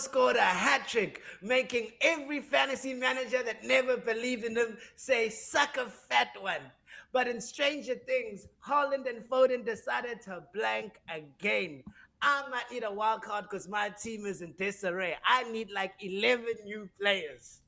scored a hat trick, making every fantasy manager that never believed in him say, suck a fat one. But in Stranger Things, Holland and Foden decided to blank again. I might need a wild card because my team is in disarray. I need like 11 new players.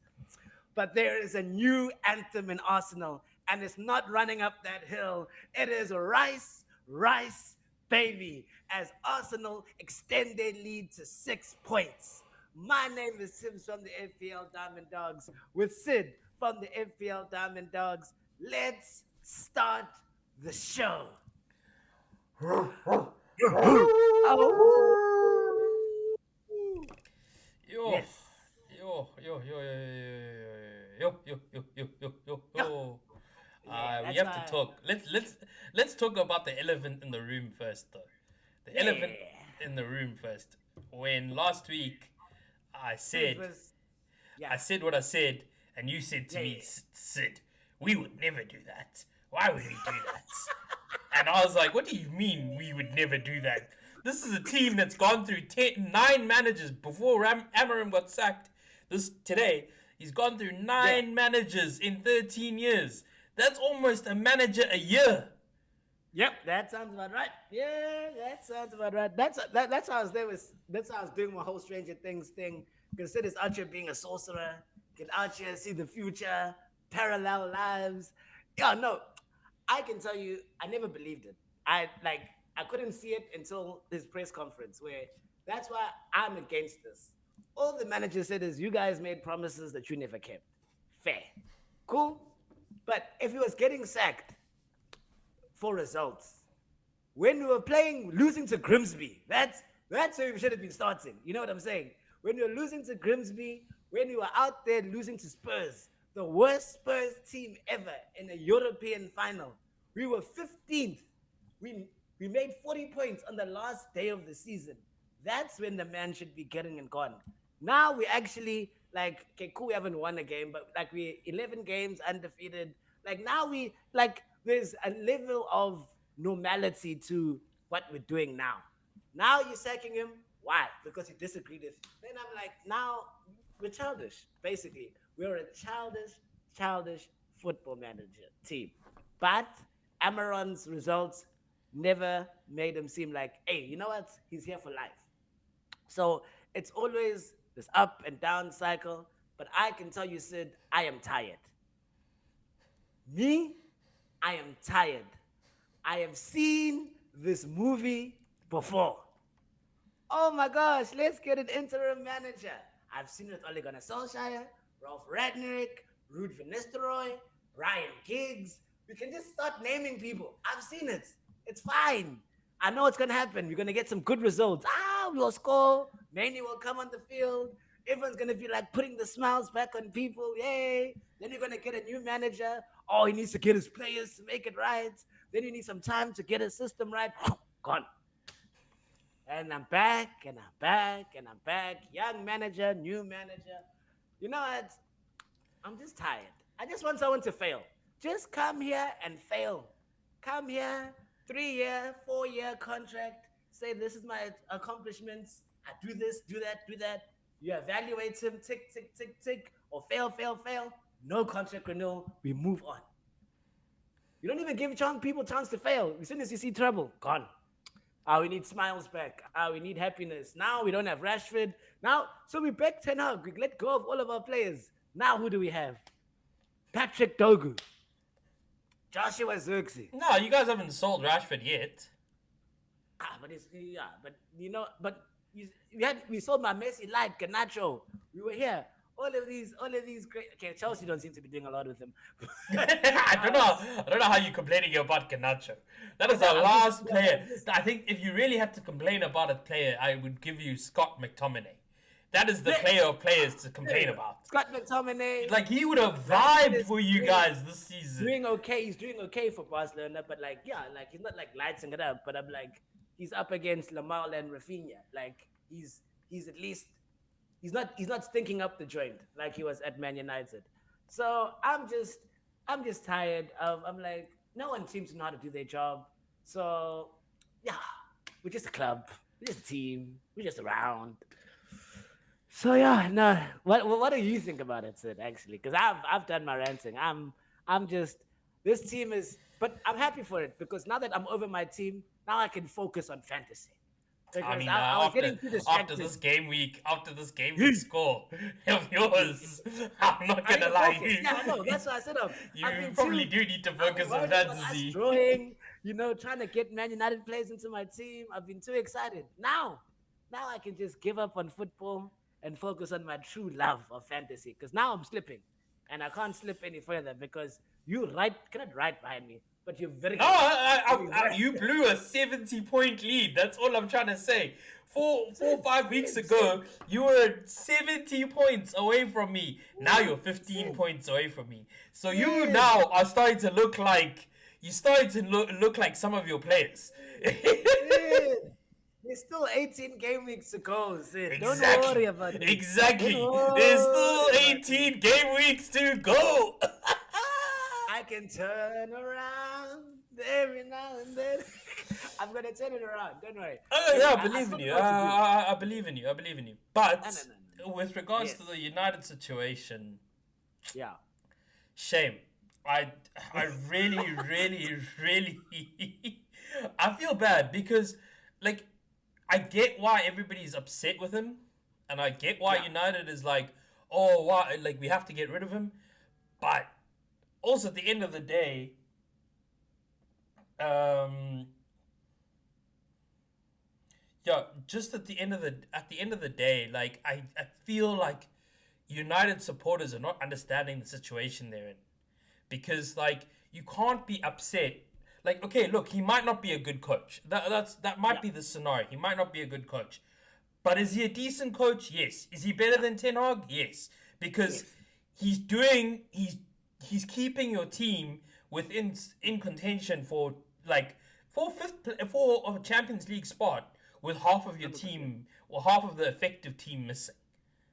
But there is a new anthem in Arsenal, and it's not running up that hill. It is Rice, Rice, baby, as Arsenal extend their lead to 6 points. My name is Sims from the FPL Diamond Dogs with Sid from the FPL Diamond Dogs. Let's start the show. Oh, Yo, yes. Yeah, yo. yeah, We that's have to why. talk. Let's talk about the elephant in the room first, though. The elephant Yeah. in the room first. When last week I Sid said was, yeah, I said what I said, and you said to yeah, me, yeah. Sid, we would never do that. Why would we do that? And I was like, what do you mean we would never do that? This is a team that's gone through 9 managers before Amorim got sacked. This today, he's gone through Yeah. 9 managers in 13 years. That's almost a manager a year. Yep, that sounds about right. Yeah, that sounds about right. That's how I was there with. That's how I was doing my whole Stranger Things thing. Considers out here being a sorcerer, can out here see the future, parallel lives. Yeah, no, I can tell you, I never believed it. I couldn't see it until his press conference, where that's why I'm against this. All the manager said is, you guys made promises that you never kept. Fair, cool, but if he was getting sacked for results. When we were playing, losing to Grimsby, that's where we should have been starting. You know what I'm saying? When we were losing to Grimsby, when we were out there losing to Spurs, the worst Spurs team ever in a European final, we were 15th. We made 40 points on the last day of the season. That's when the man should be getting and gone. Now we actually like, okay, cool, we haven't won a game, but like we 11 games undefeated. Like now we like there's a level of normality to what we're doing now. Now you're sacking him. Why? Because he disagreed with you. Then I'm like, now we're childish. Basically, we're a childish football manager team. But Amaron's results never made him seem like, hey, you know what? He's here for life. So it's always this up and down cycle. But I can tell you, Sid, I am tired. Me, I am tired. I have seen this movie before. Oh my gosh, let's get an interim manager. I've seen it with Ole Gunnar Solskjaer, Ralph Radnick, Ruud van Nistelrooy, Ryan Giggs. We can just start naming people. I've seen it. It's fine. I know what's gonna happen. We're gonna get some good results. We'll score. Many will come on the field. Everyone's gonna be like putting the smiles back on people. Yay! Then you're gonna get a new manager. Oh, he needs to get his players to make it right. Then you need some time to get his system right. Gone. And I'm back, and I'm back, and I'm back. Young manager, new manager. You know what? I'm just tired. I just want someone to fail. Just come here and fail. Come here, 3 year, 4 year contract. Say, this is my accomplishments. I do this, do that, do that. You evaluate him, tick, tick, tick, tick, or fail, fail, fail. No contract renewal. We move on. You don't even give people a chance to fail. As soon as you see trouble, gone. We need smiles back. We need happiness. Now we don't have Rashford. Now, so we back Ten Hag. We let go of all of our players. Now who do we have? Patrick Dogu, Joshua Zirkzee. No, you guys haven't sold Rashford yet. But it's we sold my Messi light Ganacho. We were here. All of these great. Okay, Chelsea don't seem to be doing a lot with them. I don't know. I don't know how you're complaining about Canacho. That is our I'm just, last player. I think if you really had to complain about a player, I would give you Scott McTominay. That is the yeah, player of players to complain about. Scott McTominay. Like he would have Rashford vibed is for you guys this season. doing okay. He's doing okay for Barcelona, but like, yeah, like he's not like lighting it up. But I'm like, he's up against Lamar and Rafinha. Like he's at least he's not stinking up the joint like he was at Man United. So I'm just tired of. I'm like, no one seems to know how to do their job. So yeah, we're just a club. We're just a team. We're just around. So yeah, no. What do you think about it, Sid? Actually, because I've done my ranting. I'm just this team is, but I'm happy for it because now that I'm over my team, now I can focus on fantasy. I Because mean, I was getting too after distracted. after this game week score of yours, I'm not I need gonna to lie, focus. Yeah, I know. That's why I said you I've been probably too. do need to I've been focus on worried about us fantasy. drawing. Trying to get Man United players into my team. I've been too excited. Now I can just give up on football and focus on my true love of fantasy. Because now I'm slipping, and I can't slip any further because you cannot right behind me, but you're very No, close. you blew a 70-point lead. That's all I'm trying to say. Four, 5 weeks ago, you were 70 points away from me. Now you're 15 points away from me. So you now are starting to look like look like some of your players. There's still 18 game weeks to go, Sid. Don't worry Exactly. about me. Don't Exactly. There's still worry about me. 18 game weeks to go. I can turn around every now and then. I'm gonna turn it around. Don't worry. Oh Because yeah, I I believe still in don't you. know what to do. I believe in you. I believe in you. No, no, But no, no, no. with regards to Yes. the United situation, Yeah. shame. I I really, really, really I feel bad because like I get why everybody's upset with him, and I get why Yeah. United is like, oh, why, like we have to get rid of him. But also at the end of the day, um, yeah, just at the end of the day, like I feel like United supporters are not understanding the situation they're in because like you can't be upset. Like, okay, look, he might not be a good coach. That might Yeah. be the scenario. He might not be a good coach. But is he a decent coach? Yes. Is he better than Ten Hag? Yes. Because Yes. he's doing he's keeping your team within in contention for like for a Champions League spot with half of your 100%. team or half of the effective team missing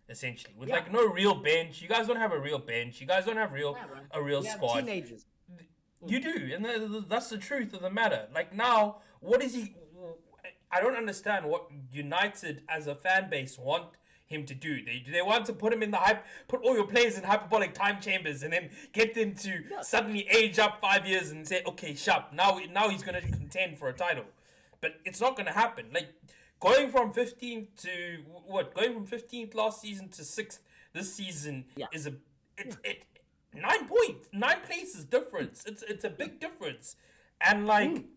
essentially with Yeah. like no real bench. You guys don't have a real bench. You guys don't have Yeah, bro. a real We have squad. teenagers. You do, and that's the truth of the matter. Like now, what is he? I don't understand what United as a fan base want him to do. They want to put him in put all your players in hyperbolic time chambers, and then get them to Yeah. suddenly age up 5 years and say, okay, sharp. Now he's gonna contend for a title, but it's not gonna happen. Like going from 15th to what? Going from 15th last season to 6th this season Yeah. is a it 9 points, 9 places difference. It's a big difference, and like And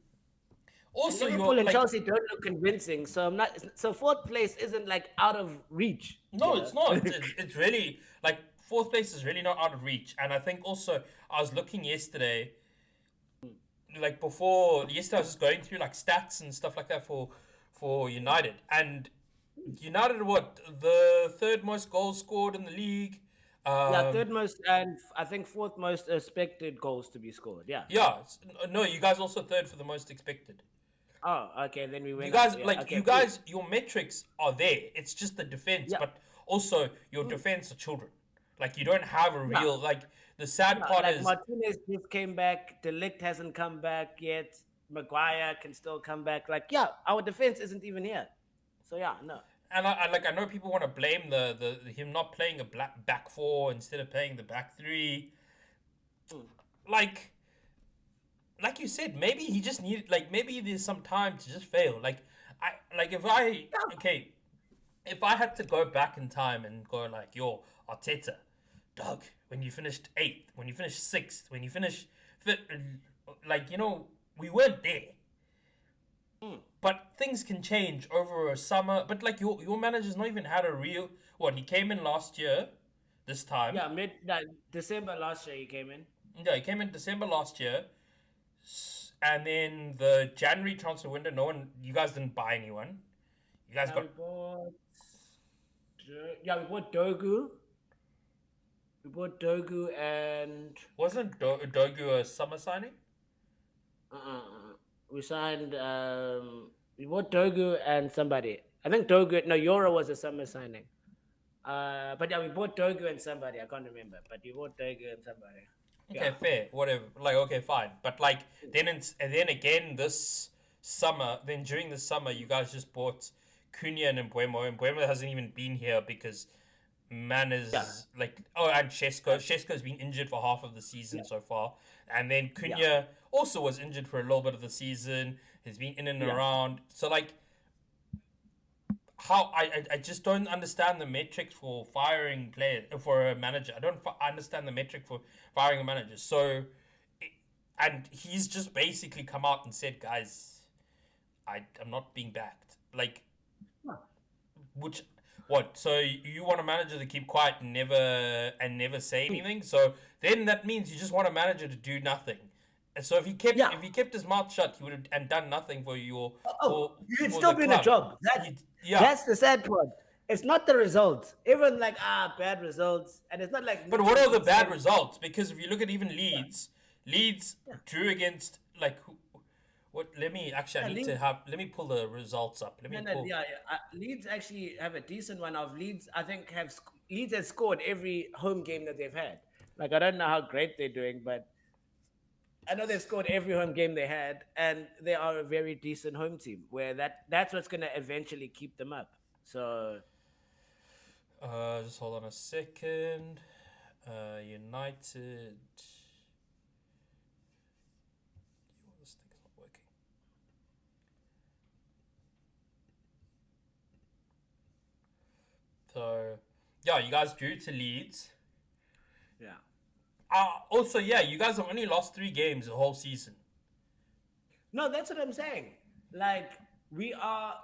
also you're Liverpool and like Chelsea don't look convincing, so I'm not. So fourth place isn't like out of reach. no, it's not. It's really like fourth place is really not out of reach, and I think also I was looking yesterday, like before yesterday, I was just going through like stats and stuff like that for United, and United what the third most goals scored in the league. Yeah, third most and I think fourth most expected goals to be scored. Yeah. Yeah, no, you guys also third for the most expected. Oh, okay. Then we You went up. guys, Yeah. like Okay. you Cool. guys, your metrics are there. It's just the defense, Yeah. but also your defense are children. Like you don't have a Yeah. real like. The sad Yeah. part Like is Martinez just came back. Delict hasn't come back yet. Maguire can still come back. Like, yeah, our defense isn't even here. So yeah, no. and I know people want to blame the him not playing a back four instead of playing the back three. Like you said, maybe he just needed like maybe there's some time to just fail. Okay, if I had to go back in time and go like, yo, Arteta, Doug, when you finished eighth, when you finished sixth, when you finished fifth, like we weren't there. But things can change over a summer. But like your manager's not even had a real. What he came in last year, this time. Yeah, December last year he came in. Yeah, he came in December last year, and then the January transfer window. You guys didn't buy anyone. You guys Yeah, got we bought Dogu. We bought Dogu and wasn't Dogu a summer signing? we signed. We bought Dogu and somebody. I think Dogu. No, Euro was a summer signing. But yeah, we bought Dogu and somebody. I can't remember. But we bought Dogu and somebody. Okay, Yeah. fair, whatever. Like, okay, fine. But like, and then again this summer, then during the summer, you guys just bought Cunha and Mbuemo. And Mbuemo hasn't even been here because Yeah, Manners, like, oh, and Shesko. Shesko's been injured for half of the season yeah, so far, and then yeah, Cunha also was injured for a little bit of the season. He's been in and yeah. around. So like, how I just don't understand the metrics for firing players for a manager. I don't understand the metric for firing a manager. So, and he's just basically come out and said, guys, I'm not being backed. Like, Huh. which what? So you want a manager to keep quiet and never say anything? So then that means you just want a manager to do nothing. And so Yeah. if he kept his mouth shut, he would have and done nothing for your Oh, you'd for still the be in a club. job. Yeah. That's the sad part. It's not the results. Even like bad results, and it's not like But what nothing are the bad consistent. results? Because if you look at even Yeah, Leeds yeah, drew against like what? Let me actually. I yeah. need to have. Let me pull the results up. Let me No, no, pull. yeah, yeah. Leeds actually have a decent one of Leeds. I think Leeds has scored every home game that they've had. Like I don't know how great they're doing, but I know they've scored every home game they had, and they are a very decent home team. Where that's what's going to eventually keep them up. So Just hold on a second. United. This thing is not working. So yeah, you guys drew to Leeds. yeah. Also, yeah, you guys have only lost 3 games the whole season. No, that's what I'm saying. Like we are,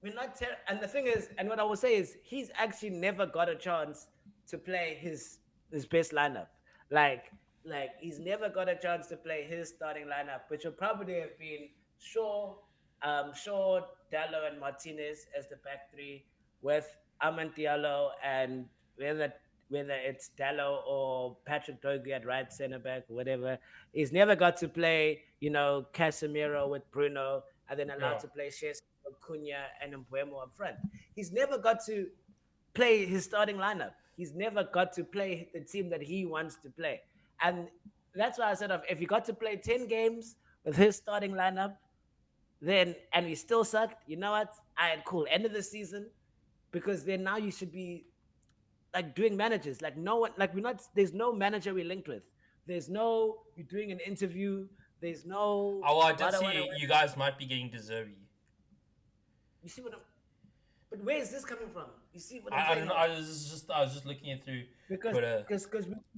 we're not. And the thing is, and what I will say is, he's actually never got a chance to play his best lineup. Like he's never got a chance to play his starting lineup, which would probably have been Shaw, Dallo, and Martinez as the back three, with Amantialo and whether whether it's Dallo or Patrick Dogu at right center back, whatever. He's never got to play, Casemiro with Bruno, and then allowed Yeah. to play Shesko, Cunha, and Mbuemo up front. He's never got to play his starting lineup. He's never got to play the team that he wants to play. And that's why I said, if he got to play 10 games with his starting lineup, then and we still sucked, you know what? I had cool end of the season, because then now you should be like doing managers. Like no one, like we're not. There's no manager we linked with. There's no you're doing an interview. There's no Oh, well, I did wada wada. see you guys might be getting Deserby. You see what I'm? But where is this coming from? You see what I'm I saying don't know. now? I was just looking it through Because Twitter because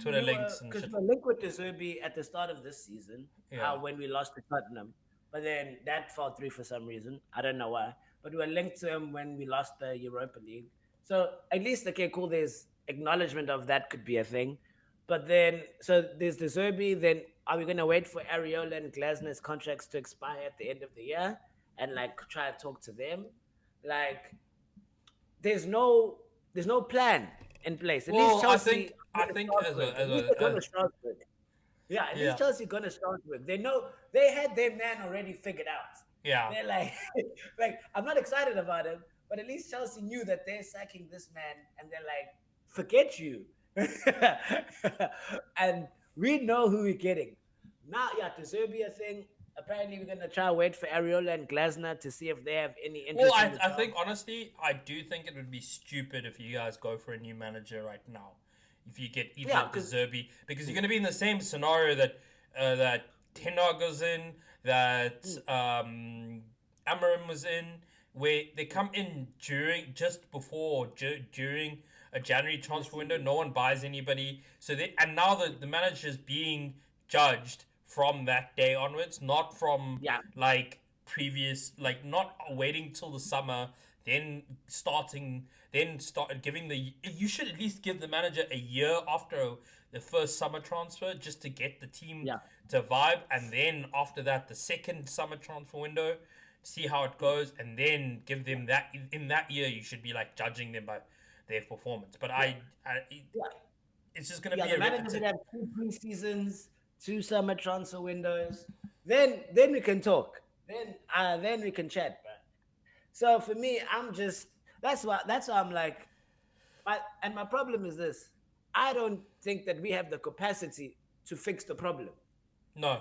Twitter links and we shit. were linked with the Zerbi at the start of this season, Yeah. when we lost to Tottenham, but then that fell through for some reason. I don't know why, but we were linked to him when we lost the Europa League. So at least okay, cool. There's acknowledgement of that could be a thing, but then so there's the Zerbi. Then are we gonna wait for Areola and Glasner's contracts to expire at the end of the year and like try to talk to them? Like there's no plan in place. At least Well, Chelsea I gonna think start work. At least they're gonna start work. Yeah, at least yeah, Chelsea gonna start work. They know they had their man already figured out. yeah. They're like, like I'm not excited about him, but at least Chelsea knew that they're sacking this man, and they're like, forget you, and we know who we're getting. Now, yeah, the Serbia thing. Apparently, we're gonna try wait for Areola and Glasner to see if they have any Well, interest in the I job. think honestly, I do think it would be stupid if you guys go for a new manager right now. If you get either Yeah, because Deserby, because you're going to be in the same scenario that Tenor goes in, that Amarim was in, where they come in just before during a January the transfer window. season. No one buys anybody, so they and now the manager's being judged from that day onwards, not from Yeah, like previous, like not waiting till the summer, then start giving the. You should at least give the manager a year after the first summer transfer just to get the team yeah. to vibe, and then after that the second summer transfer window, see how it goes, and then give them that. In that year you should be like judging them by their performance. But Yeah, yeah, it's just going to yeah. be The a manager repetition. should have two pre-seasons, two summer transfer windows. Then we can talk. Then we can chat, bro. So for me, I'm just that's why I'm like, my problem is this. I don't think that we have the capacity to fix the problem. No.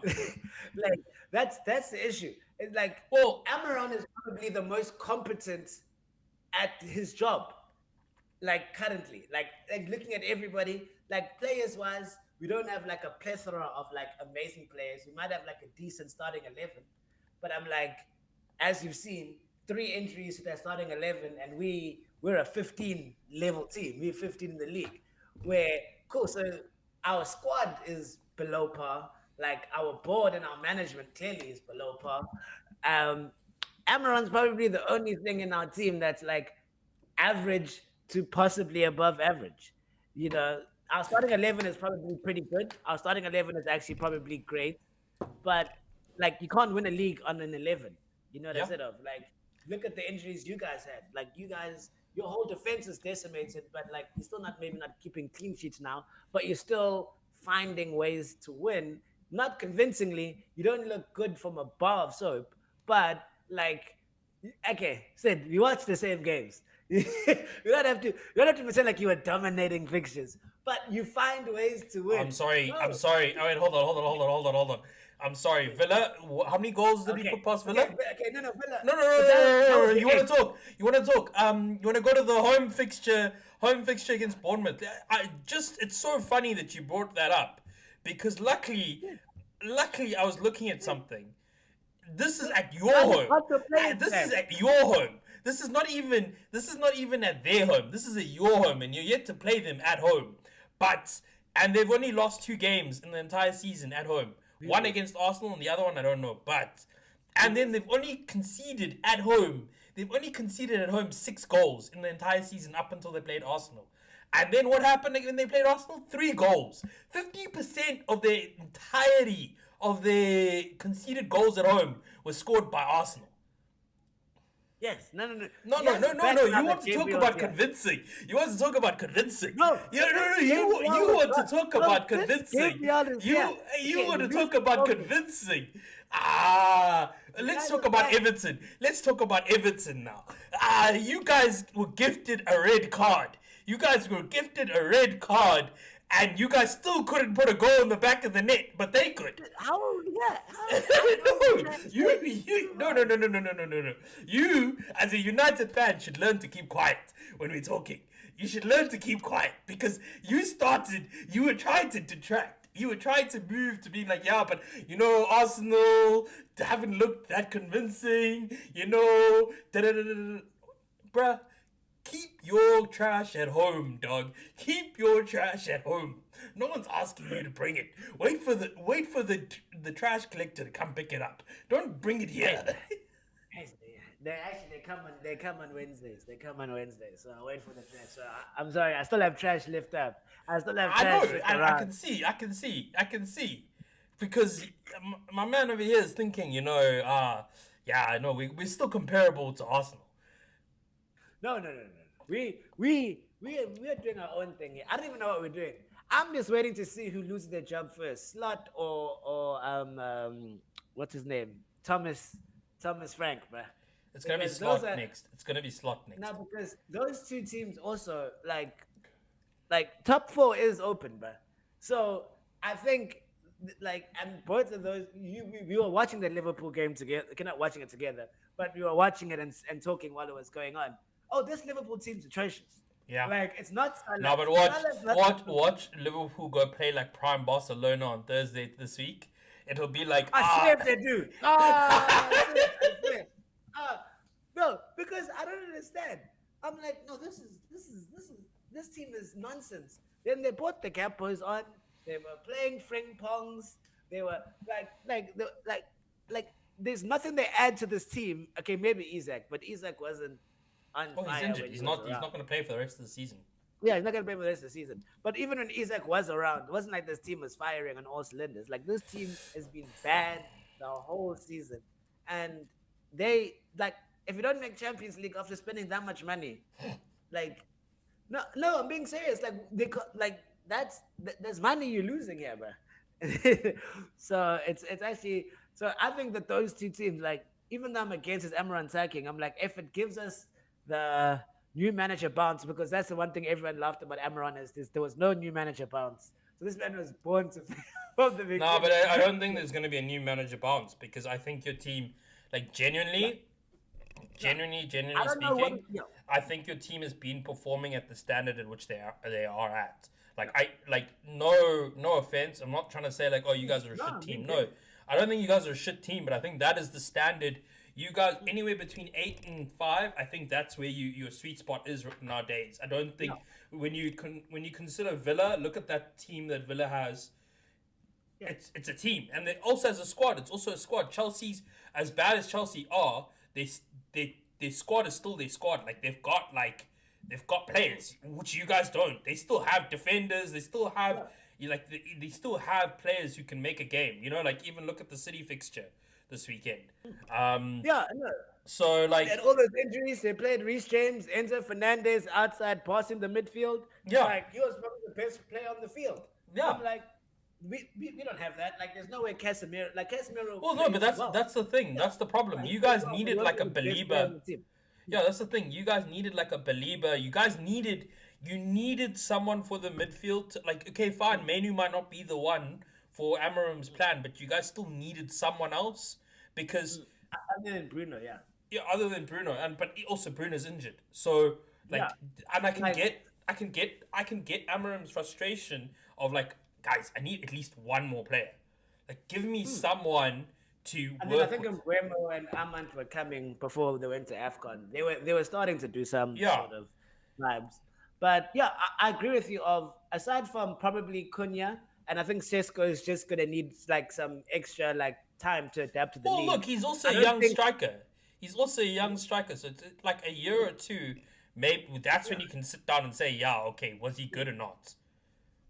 Like that's the issue. It's like Well, Amaron is probably the most competent at his job. like currently, like looking at everybody, like players wise, we don't have like a plethora of like amazing players. We might have like a decent starting 11, but I'm like, as you've seen, 3 injuries to their starting 11, and we're a 15 level team. We're 15 in the league. Where cool, so our squad is below par. Like our board and our management clearly is below par. Um, Amaron's probably the only thing in our team that's like average to possibly above average. You know, our starting 11 is probably pretty good. Our starting 11 is actually probably great, but like you can't win a league on an 11. You know what I Yeah. said of like look at the injuries you guys had. Like you guys, your whole defense is decimated, but like you're still not maybe not keeping clean sheets now, but you're still finding ways to win. Not convincingly. You don't look good from a bar of soap, but like okay, Sid, we watch the same games. You don't have to pretend like you were dominating fixtures, but you find ways to I'm win. sorry. I'm No, sorry. Oh, wait, hold on. I'm sorry. Villa. How many goals did he okay, put past okay, Villa? okay. No, Villa. No, no, no, But that no, no, was no. the You want eight. to talk? You want to talk? You want to go to the home fixture? Home fixture against Bournemouth. It's so funny that you brought that up, because luckily, I was looking at something. This is at your Now you home. got to play it This is then. at your home. This is not even. This is not even at their home. This is at your home, and you're yet to play them at home. But and they've only lost 2 games in the entire season at home. One Really? against Arsenal, and the other one I don't know. But and then they've only conceded at home. They've only conceded at home 6 goals in the entire season up until they played Arsenal. And then what happened when they played Arsenal? 3 goals. 50% of their entirety of their conceded goals at home was scored by Arsenal. Yes. No, no, no. No, no, Yes, no, no, back no. You another want to talk Gabriel's about here. convincing. You want to talk about convincing. No, Yeah, no, no. since You Gabriel is want to gone. talk No, about since convincing. Gabriel is here. You Okay, want we're to talk losing about focus. convincing. You Let's guys talk are about back. Everton. Let's talk about Everton now. You guys were gifted a red card. You guys were gifted a red card, and you guys still couldn't put a goal in the back of the net, but they could. How? Yeah. How No, translating no, no, no, no, no, no, no, no, no. You, as a United fan, should learn to keep quiet when we're talking. You should learn to keep quiet, because you were trying to detract. You were trying to move to be like, yeah, but Arsenal haven't looked that convincing. Da da da da. Bruh, keep your trash at home, dog. Keep your trash at home. No one's asking you to bring it. Wait for the trash collector to come pick it up. Don't bring it here. They come on Wednesdays. They come on Wednesdays. So I wait for the trash. So I'm sorry. I still have trash lift up. I still have I trash know. lift I around. can see, because my man over here is thinking, yeah, I know we're still comparable to Arsenal. No. We're doing our own thing here. I don't even know what we're doing. I'm just waiting to see who loses their job first, Slot or what's his name, Thomas Frank, bruh. It's gonna be Because those Slot are next. It's gonna be Slot next. now because those two teams also like top four is open, bruh. So I think like and both of those we were watching the Liverpool game together. Not watching it together, but we were watching it and talking while it was going on. Oh, this Liverpool team's atrocious. Yeah. Like it's not No, Salah. but watch, Salah's not watch, watch Liverpool go play like prime Barcelona on Thursday this week. It'll be like, I swear if they do. I swear. Ah, no, because I don't understand. I'm like, no, this team is nonsense. Then they brought the Capos on. They were playing fring pongs. They were like. There's nothing they add to this team. Okay, maybe Isaac, but Isaac wasn't on oh, he's fire injured. when he He's was not. He's around. not going to play for the rest of the season. Yeah, he's not gonna play for the rest of the season. But even when Isaac was around, it wasn't like this team was firing on all cylinders. Like this team has been bad the whole season, and they like if you don't make Champions League after spending that much money, like no, I'm being serious. Like like there's money you're losing here, bro. So it's actually so I think that those two teams, like even though I'm against his Amaran attacking, I'm like if it gives us the new manager bounce, because that's the one thing everyone laughed about Amaran is this, there was no new manager bounce. So this man was born to from the beginning. No, but I don't think there's going to be a new manager bounce, because I think your team, like No, genuinely I don't know what. speaking, Yo, I think your team has been performing at the standard at which they are at. Like no offense. I'm not trying to say like, oh, you guys are a shit No, team. me No, too. I don't think you guys are a shit team, but I think that is the standard. You guys anywhere between 8 and 5. I think that's where your sweet spot is nowadays. I don't think No. when you consider Villa, look at that team that Villa has. Yeah. It's a team, and it also has a squad. It's also a squad. Chelsea's as bad as Chelsea are. Their squad is still their squad. They've got players which you guys don't. They still have defenders. They still have Yeah. they still have players who can make a game. Like even look at the City fixture this weekend. Um, Yeah. No. so They had like all those injuries. They played Reece James, Enzo Fernandez outside, passing the midfield. yeah, Like he was probably the best player on the field. yeah. I'm like, we don't have that. Like, there's no way Casemiro Well, no, but plays that's well. that's the thing. Yeah, That's the problem. he You plays guys well, but he needed like a wasn't the best player on believer. the team. Yeah, that's the thing. You guys needed like a believer. You needed someone for the midfield. Like, okay, fine, Menu might not be the one for Amorim's plan, but you guys still needed someone else because Other than Bruno, yeah. yeah, other than Bruno, but also Bruno's injured. So Yeah. like, and I can Like, get Amorim's frustration of like, guys, I need at least one more player. Like, give me someone to and then I work think with. Mbeumo and Amant were coming before they went to AFCON. They were starting to do some Yeah, sort of vibes. But yeah, I agree with you. Of aside from probably Cunha, and I think Sesko is just gonna need like some extra like time to adapt to the well, look, league. he's also I a don't young think striker. He's also a young striker, so it's like a year or two, maybe that's when you can sit down and say, yeah, okay, was he good or not?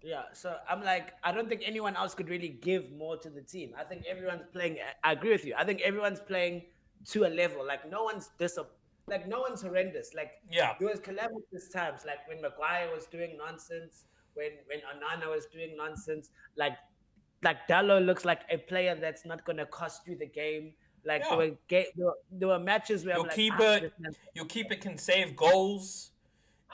Yeah, so I'm like, I don't think anyone else could really give more to the team. I think everyone's playing. I agree with you. I think everyone's playing to a level. Like like no one's horrendous. Like Yeah, there was calamitous times, like when Maguire was doing nonsense, when Onana was doing nonsense. Like Dallo looks like a player that's not gonna cost you the game. Like yeah. there were matches where I'm Your like, keeper, this man, your keeper can save goals.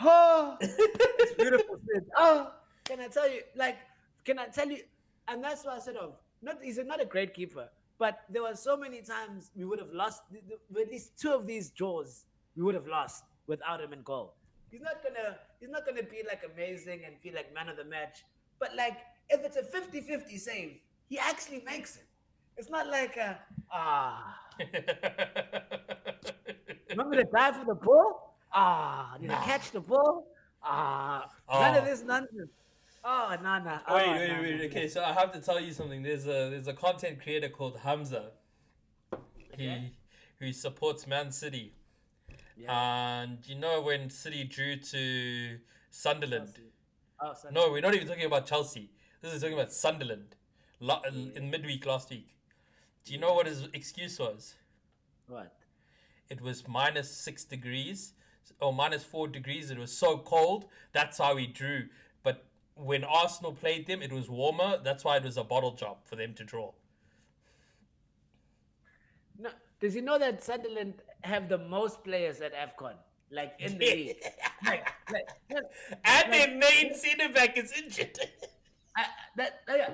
oh, it's beautiful. Sid. Oh, can I tell you? Like, can I tell you? And that's why I said, not he's not a great keeper, but there were so many times we would have lost. At least two of these draws we would have lost without him in goal. He's not gonna be like amazing and feel like man of the match. But like, if it's a 50-50 save, he actually makes it. It's not like remember to dive for the ball? Did I Nah. catch the ball? None of Oh, this nonsense. Oh, no, no. wait, Oh, wait, no, no, wait. no. Okay, so I have to tell you something. There's a content creator called Hamza. Okay. He supports Man City, Yeah. and when City drew to Sunderland. Chelsea. Oh, sorry. No, we're not even talking about Chelsea. This is talking about Sunderland. Yeah. In midweek last week. Do you know what his excuse was? What? It was -6 degrees or -4 degrees. It was so cold. That's how he drew. But when Arsenal played them, it was warmer. That's why it was a bottle job for them to draw. No. Does he know that Sunderland have the most players at AFCON? Like in the league. Like, And their like, main centre back is injured. yeah,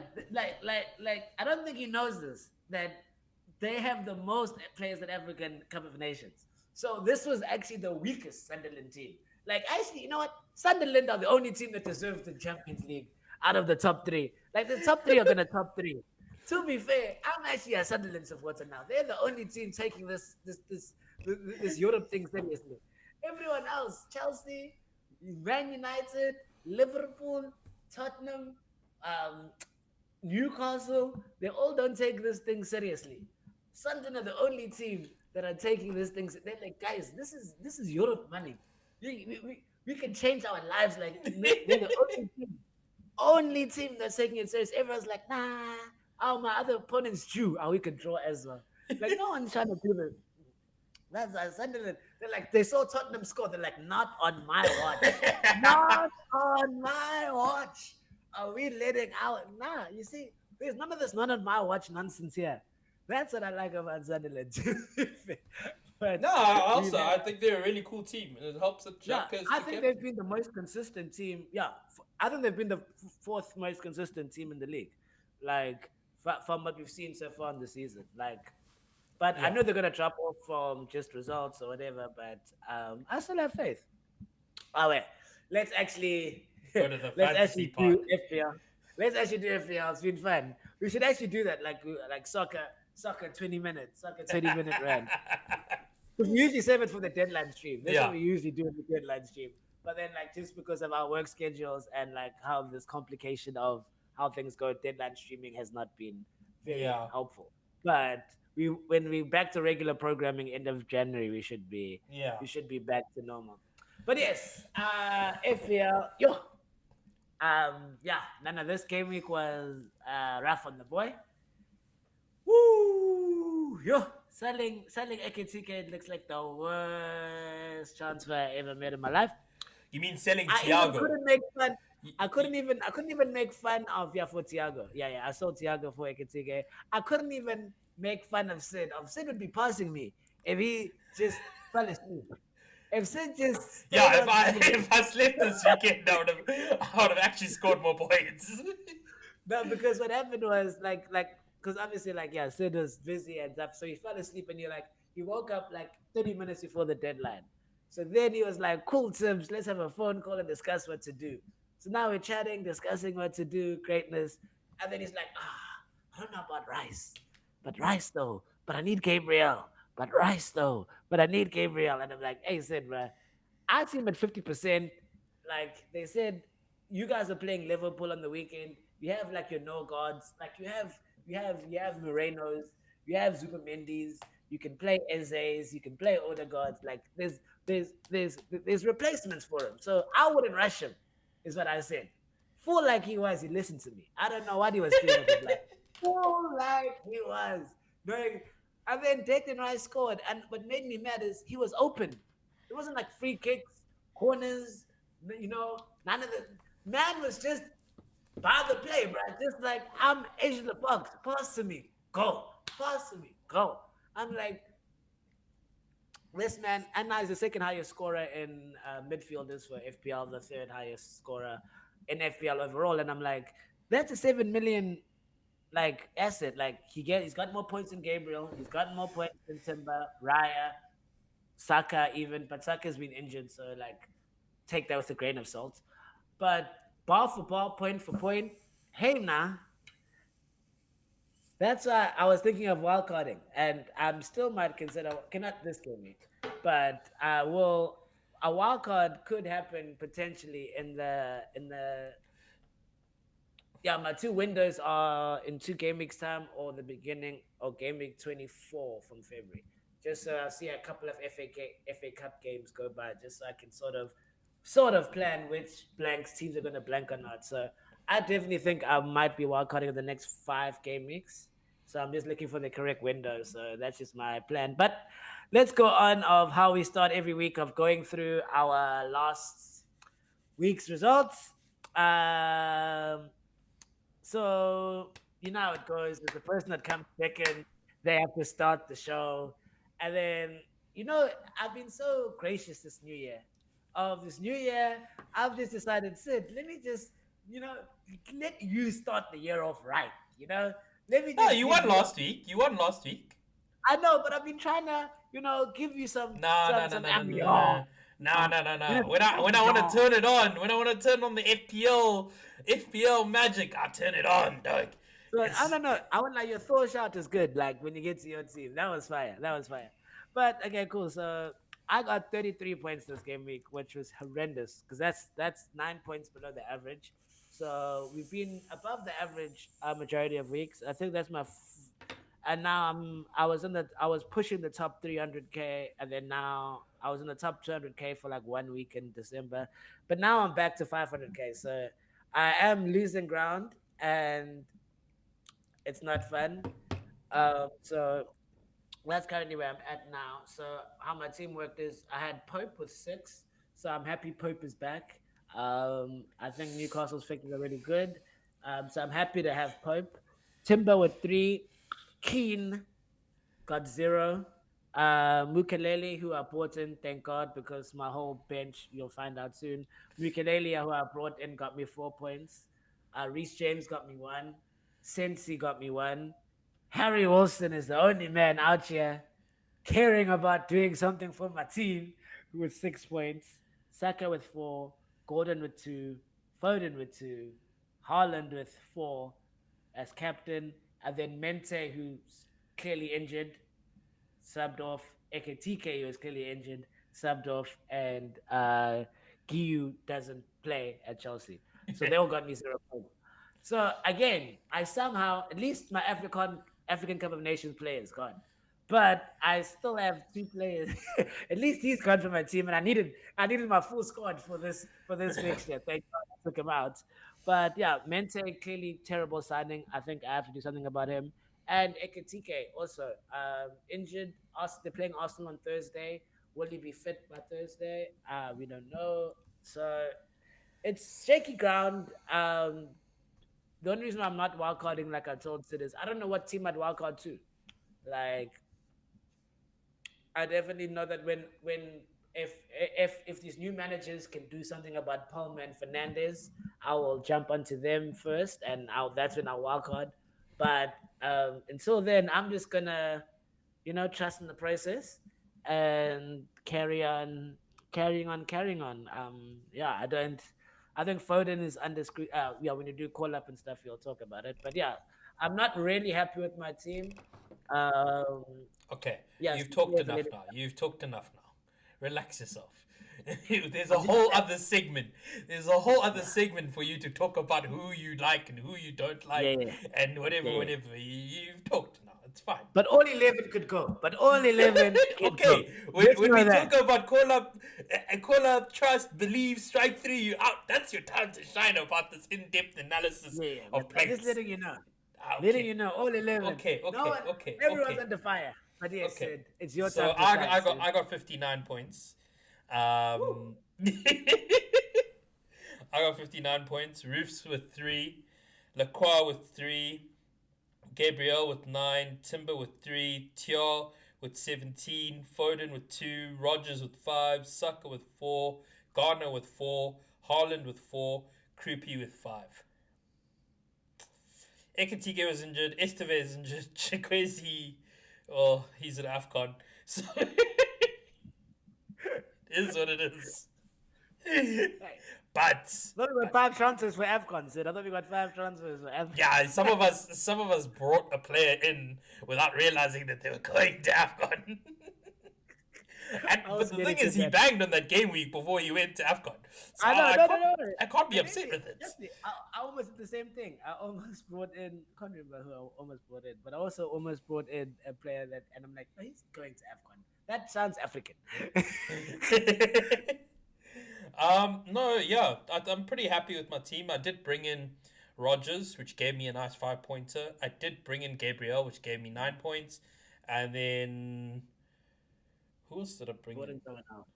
like I don't think he knows this, that they have the most players at African Cup of Nations. So this was actually the weakest Sunderland team. Like, actually, you know what? Sunderland are the only team that deserves the Champions League out of the top three. Like, the top three are gonna top three. To be fair, I'm actually a Sunderland supporter now. They're the only team taking this Europe thing seriously. Everyone else, Chelsea, Man United, Liverpool, Tottenham, um, Newcastle, they all don't take this thing seriously. Sunderland are the only team that are taking this thing. They're like, guys, this is Europe money. We can change our lives. Like, we're the only team that's taking it serious. Everyone's like, nah. Oh, my other opponent's Jew. We can draw as well. Like, no one's trying to do this. That's Sunderland. They're like, they saw Tottenham score. They're like, not on my watch. Not on my watch. Are we letting out? Nah, you see, there's none of this not on my watch nonsense here. That's what I like about Sunderland. But No, I think they're a really cool team. It helps that yeah, Jack is I the think captain. they've been the most consistent team. Yeah, I think they've been the fourth most consistent team in the league. Like from what we've seen so far in the season. Like But I Yeah. know they're gonna drop off from just results or whatever. But I still have faith. Oh wait, let's actually Go to the let's fantasy actually do part. FPL. Let's actually do FPL. It's been fun. We should actually do that, like soccer 20 minutes, soccer 20 minute run. Because we usually save it for the deadline stream. That's what Yeah. we usually do in the deadline stream. But then, like, just because of our work schedules and like how this complication of how things go, deadline streaming has not been very Yeah. helpful. But when we back to regular programming end of January, Yeah. we should be back to normal. But yes, FPL, yo, yeah, none of this game week was rough on the boy. Woo! Yo, selling Ekitike looks like the worst transfer I ever made in my life. You mean selling I even Tiago? couldn't make fun. Y- y- I couldn't even make fun of for Tiago. Yeah, I saw Tiago for Ekitike. I couldn't even make fun of Sid. Of Sid would be passing me if he just fell asleep. If Sid just stayed yeah. If on I sleep. if I slept this weekend, I would have actually scored more points. No, because what happened was because obviously Sid was busy and stuff, so he fell asleep and he woke up like 30 minutes before the deadline. So then he was like, "Cool, Tibbs, let's have a phone call and discuss what to do." So now we're chatting, discussing what to do, greatness, and then he's like, I don't know about Rice, but Rice though, but I need Gabriel, but Rice though, but I need Gabriel, and I'm like, "Hey, Sid, bro, I team at 50%. Like they said, you guys are playing Liverpool on the weekend. You have like your no gods. Like you have Morenos, you have Zupermendi's, you can play Eze's, you can play Odegaard's. Like there's replacements for him. So I wouldn't rush him, is what I said. Full like he was, he listened to me. I don't know what he was doing with his life. Full like he was. Very and then Declan Rice scored. And what made me mad is he was open. It wasn't like free kicks, corners, none of the man was just by the play, bro. Just like I'm Asian the Bucks. Pass to me, go. Pass to me, go. I'm like, this man, and now he's the second highest scorer in midfielders for FPL, the third highest scorer in FPL overall. And I'm like, that's a 7 million asset. Like he's got more points than Gabriel. He's got more points than Timber, Raya, Saka even, but Saka's been injured, so take that with a grain of salt. But ball for ball, point for point, hey nah, that's why I was thinking of wildcarding, and I'm still might consider cannot this game week, but I will. A wildcard could happen potentially in the yeah, my two windows are in 2 game weeks time or the beginning or game week 24 from February. Just so I see a couple of FA Cup games go by, just so I can sort of plan which blanks teams are going to blank or not. So I definitely think I might be wildcarding in the next 5 game weeks. So I'm just looking for the correct window. So that's just my plan. But let's go on of how we start every week of going through our last week's results. Um, so you know how it goes. With the person that comes second, they have to start the show, and then I've been so gracious this new year. Of this new year, I've just decided, Sid, let me just you know let you start the year off right. Let me No, just you give won you. last week. You won last week. I know, but I've been trying to give you some No, no, some no, some no, no, ambiance. no, no, no, no, no. Some When I want to ambiance. turn it on, when I want to turn on the FPL magic, I turn it on, dog. So I It's don't know. I would like your throw shot is good. Like when you get to your team, that was fire. That was fire. But okay, cool. So I got 33 points this game week, which was horrendous because that's 9 points below the average. So we've been above the average majority of weeks. I think that's and now I was pushing the top 300K, and then now I was in the top 200K for like 1 week in December, but now I'm back to 500K. So I am losing ground, and it's not fun. So that's currently where I'm at now. So how my team worked is I had Pope with 6, so I'm happy Pope is back. I think Newcastle's fixtures are really good, so I'm happy to have Pope. Timber with 3, Keen got 0. Mukalele, who I brought in, thank God, because my whole bench, you'll find out soon. Mukalele, who I brought in, got me 4 points. Reece James got me 1. Sensi got me 1. Harry Wilson is the only man out here caring about doing something for my team with 6 points. Saka with 4, Gordon with 2, Foden with 2, Haaland with 4 as captain, and then Mente, who's clearly injured, subbed off. Ekitike, who is clearly injured, subbed off, and Giu doesn't play at Chelsea. So they all got me 0 points. So again, I somehow, at least my African Cup of Nations player is gone. But I still have 2 players. At least he's gone for my team, and I needed my full squad for this fixture. Thank God I took him out. But yeah, Mente clearly terrible signing. I think I have to do something about him. And Ekitike also injured. They're playing Arsenal on Thursday. Will he be fit by Thursday? We don't know. So it's shaky ground. The only reason I'm not wildcarding, like I told Sid, is I don't know what team I'd wildcard to. Like I definitely know that when if these new managers can do something about Palmer and Fernandez, I will jump onto them first, and that's when I'll wildcard. But until then, I'm just gonna trust in the process and carrying on. Yeah, I don't. I think Foden is under screen. Yeah, when you do call up and stuff, you'll talk about it. But yeah, I'm not really happy with my team. Um, Okay, yeah, you've City talked has a enough little. now. You've talked enough now. Relax yourself. There's a I'm just whole other segment. There's a whole other segment for you to talk about who you like and who you don't yeah, like yeah, and whatever, yeah. whatever. You've talked now. It's fine. But all 11 could go. But all 11 could go. Okay, Just when know we that. talk about call up, trust, believe, strike through you out, that's your time to shine about this in-depth analysis Yeah, of but just players. letting you know. Letting Okay, you know, all 11. okay, No okay, one, okay, everyone's okay, under fire. But yes, okay. Sid, it's your So time to shine, Sid. I got 59 points. Woo. I got 59 points. Roofs with 3, Lacroix with 3, Gabriel with 9, Timber with 3, Tiago with 17, Foden with 2, Rogers with 5, Saka with 4, Garner with 4, Haaland with 4, Krupi with 5. Ekitike was injured, Esteve is injured, Chikwezi, oh, he's an AFCON. So it is what it is. Hey, But I thought we got 5 transfers for AFCON, Sid. I thought we got 5 transfers for AFCON. yeah, some of us brought a player in without realizing that they were going to AFCON. I But was the getting thing to is, he that. banged on that game week before he went to AFCON. So I know, no, no, no. I can't be And upset with it. actually, I almost did the same thing. I almost brought in, I can't remember who I almost brought in, but I also almost brought in a player that, and I'm like, oh, he's going to AFCON. That sounds African. No, yeah, I'm pretty happy with my team. I did bring in Rogers, which gave me a nice 5 pointer. I did bring in Gabriel, which gave me 9 points, and then who else did I bring Brought in? in someone else.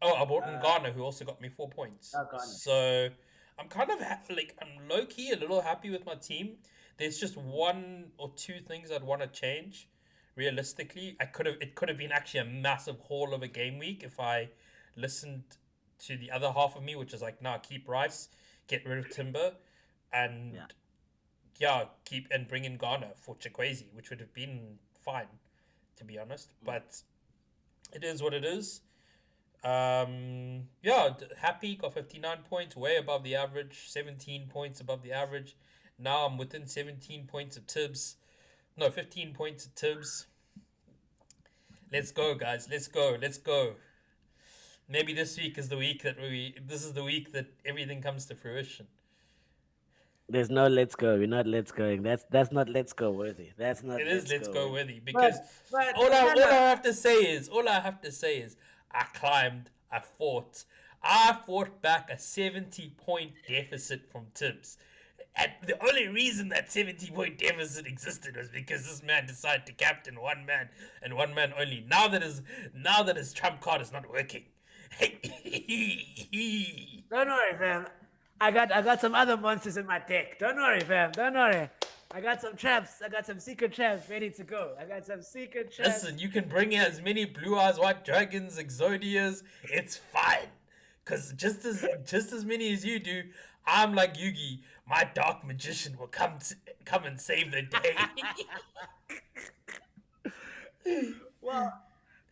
Oh, I brought in Garner, who also got me 4 points. Ghana. So I'm kind of like I'm low key a little happy with my team. There's just one or two things I'd want to change. Realistically, it could have been actually a massive haul of a game week if I listened to the other half of me, which is like, nah, keep Rice, get rid of Timber, and Yeah. yeah, keep and bring in Garner for Chikwezi, which would have been fine, to be honest. But it is what it is. Yeah, happy, got 59 points, way above the average, 17 points above the average. Now I'm within 17 points of Tibbs. No, 15 points of Tibbs. Let's go, guys. Let's go. Let's go. Maybe this week is the week this is the week that everything comes to fruition. There's no let's go. We're not let's going. That's not let's go worthy. That's not It is let's let's go go worthy. with it But because but but no all I no. have to say is I climbed, I fought back a 70-point deficit from Tibbs. And the only reason that 70-point deficit existed was because this man decided to captain one man and one man only. Now that his trump card is not working. Don't worry, fam. I got some other monsters in my deck. Don't worry, fam. Don't worry. I got some traps. I got some secret traps ready to go. I got some secret traps. Listen, you can bring in as many blue eyes white dragons, exodias. It's fine. Because just as many as you do, I'm like Yugi. My dark magician will come and save the day. Well,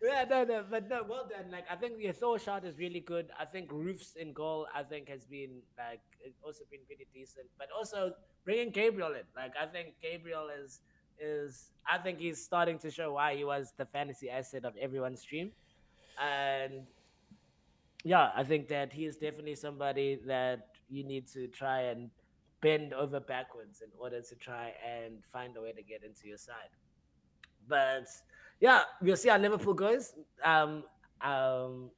yeah, no, but no, well done. Like, I think your Thor shot is really good. I think Roof's in goal, I think, has been like it's also been pretty decent. But also bringing Gabriel in, like, I think Gabriel is I think he's starting to show why he was the fantasy asset of everyone's stream. And yeah, I think that he is definitely somebody that you need to try and bend over backwards in order to try and find a way to get into your side. But yeah, we'll see how Liverpool goes. Um, and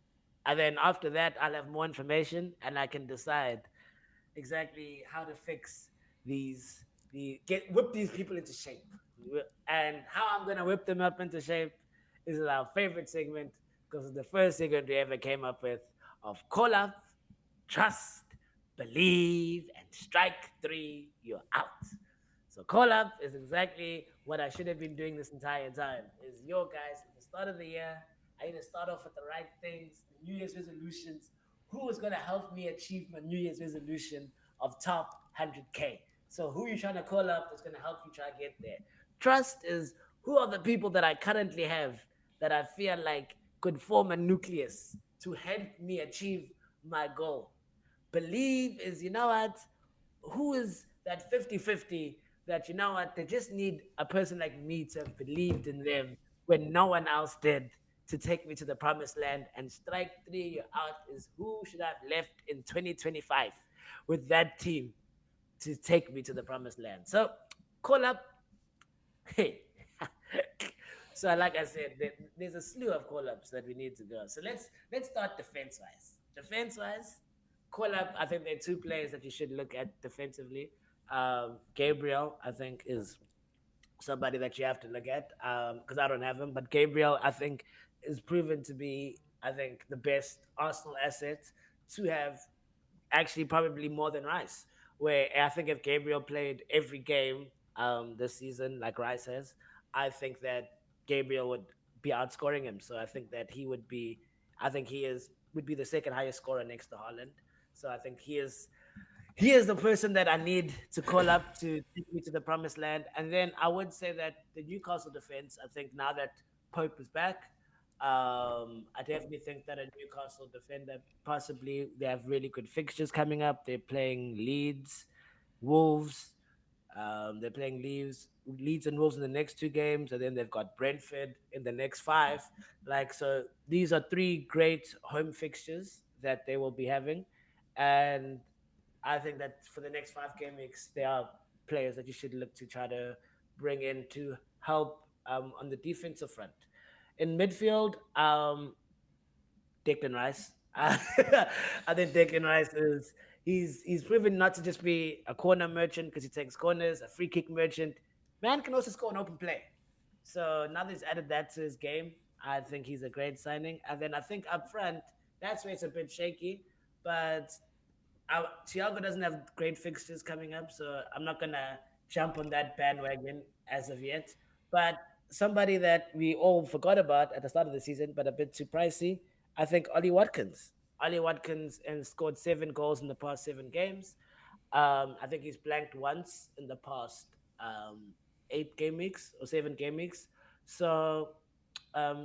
then after that, I'll have more information and I can decide exactly how to fix get whip these people into shape. And how I'm gonna whip them up into shape is our favorite segment because it's the first segment we ever came up with of call up, trust, believe, and strike three, you're out. So call up is exactly what I should have been doing this entire time. Is yo guys at the start of the year, I need to start off with the right things, the New Year's resolutions. Who is gonna help me achieve my New Year's resolution of top 100K? So who you trying to call up that's gonna help you try to get there? Trust is who are the people that I currently have that I feel like could form a nucleus to help me achieve my goal. Believe is, you know what? Who is that 50-50 that, you know what, they just need a person like me to have believed in them when no one else did to take me to the promised land. And strike three, you're out is who should have left in 2025 with that team to take me to the promised land. So call up. Hey. So like I said, there's a slew of call-ups that we need to go. So let's start defense-wise. Defense-wise, call-up, I think there are two players that you should look at defensively. Gabriel, I think, is somebody that you have to look at because I don't have him. But Gabriel, I think, is proven to be, I think, the best Arsenal asset to have actually probably more than Rice. Where I think if Gabriel played every game this season like Rice has, I think that Gabriel would be outscoring him. So I think that he would be, I think he is would be the second highest scorer next to Holland. So I think he is the person that I need to call up to take me to the promised land. And then I would say that the Newcastle defense, I think now that Pope is back, I definitely think that a Newcastle defender, possibly, they have really good fixtures coming up. They're playing Wolves. They're playing Leeds and Wolves in the next two games, and then they've got Brentford in the next five. Like, so these are three great home fixtures that they will be having. And I think that for the next 5 game weeks, there are players that you should look to try to bring in to help on the defensive front. In midfield, Declan Rice. I think Declan Rice is he's proven not to just be a corner merchant because he takes corners, a free kick merchant. Man can also score an open play. So now that he's added that to his game, I think he's a great signing. And then I think up front, that's where it's a bit shaky. But Tiago doesn't have great fixtures coming up, so I'm not gonna jump on that bandwagon as of yet. But somebody that we all forgot about at the start of the season, but a bit too pricey, I think Ollie Watkins. Ollie Watkins and scored 7 goals in the past 7 games. I think he's blanked once in the past 8 game weeks or 7 game weeks. So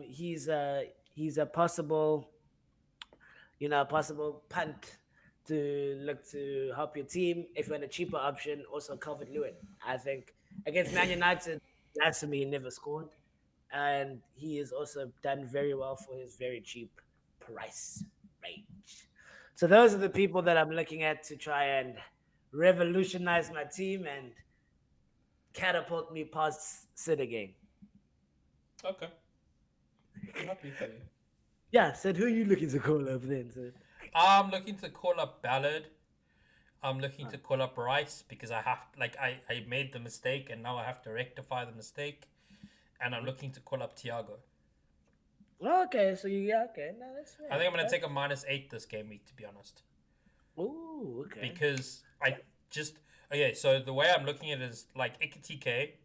he's a possible possible punt to look to help your team. If you want a cheaper option, also Calvert Lewin. I think against Man United, last time he never scored. And he has also done very well for his very cheap price range. So those are the people that I'm looking at to try and revolutionize my team and catapult me past Sid again. Okay, I'm happy for you. Yeah, Sid, who are you looking to call up then, Sid? I'm looking to call up Ballard. I'm looking to call up Rice because I made the mistake and now I have to rectify the mistake. And I'm looking to call up Tiago. Okay, so okay, no, that's fair. I think I'm gonna take a -8 this game week, to be honest. Ooh, okay. Because I just okay. So the way I'm looking at it is like Ekitike.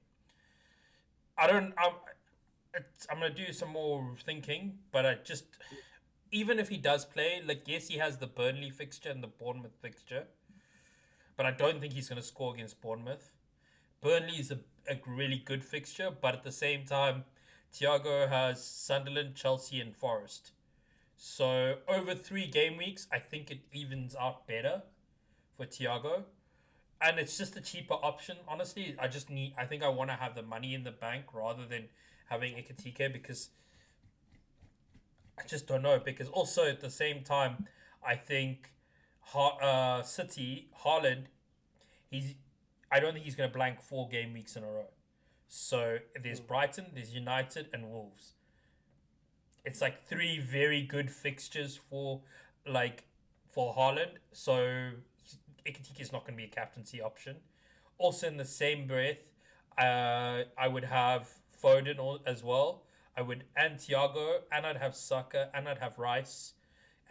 I don't. I'm gonna do some more thinking, but even if he does play, like yes, he has the Burnley fixture and the Bournemouth fixture, but I don't think he's going to score against Bournemouth. Burnley is a really good fixture, but at the same time, Tiago has Sunderland, Chelsea, and Forest. So over 3 game weeks, I think it evens out better for Tiago. And it's just a cheaper option. Honestly, I think I want to have the money in the bank rather than having Ekitike because I just don't know. Because also at the same time, I think City, Haaland, he's, I don't think he's going to blank 4 game weeks in a row. So there's Brighton, there's United, and Wolves. It's like 3 very good fixtures like for Haaland. So Ekitike is not going to be a captaincy option. Also, in the same breath, I would have Foden as well. I would and Tiago, and I'd have Saka, and I'd have Rice,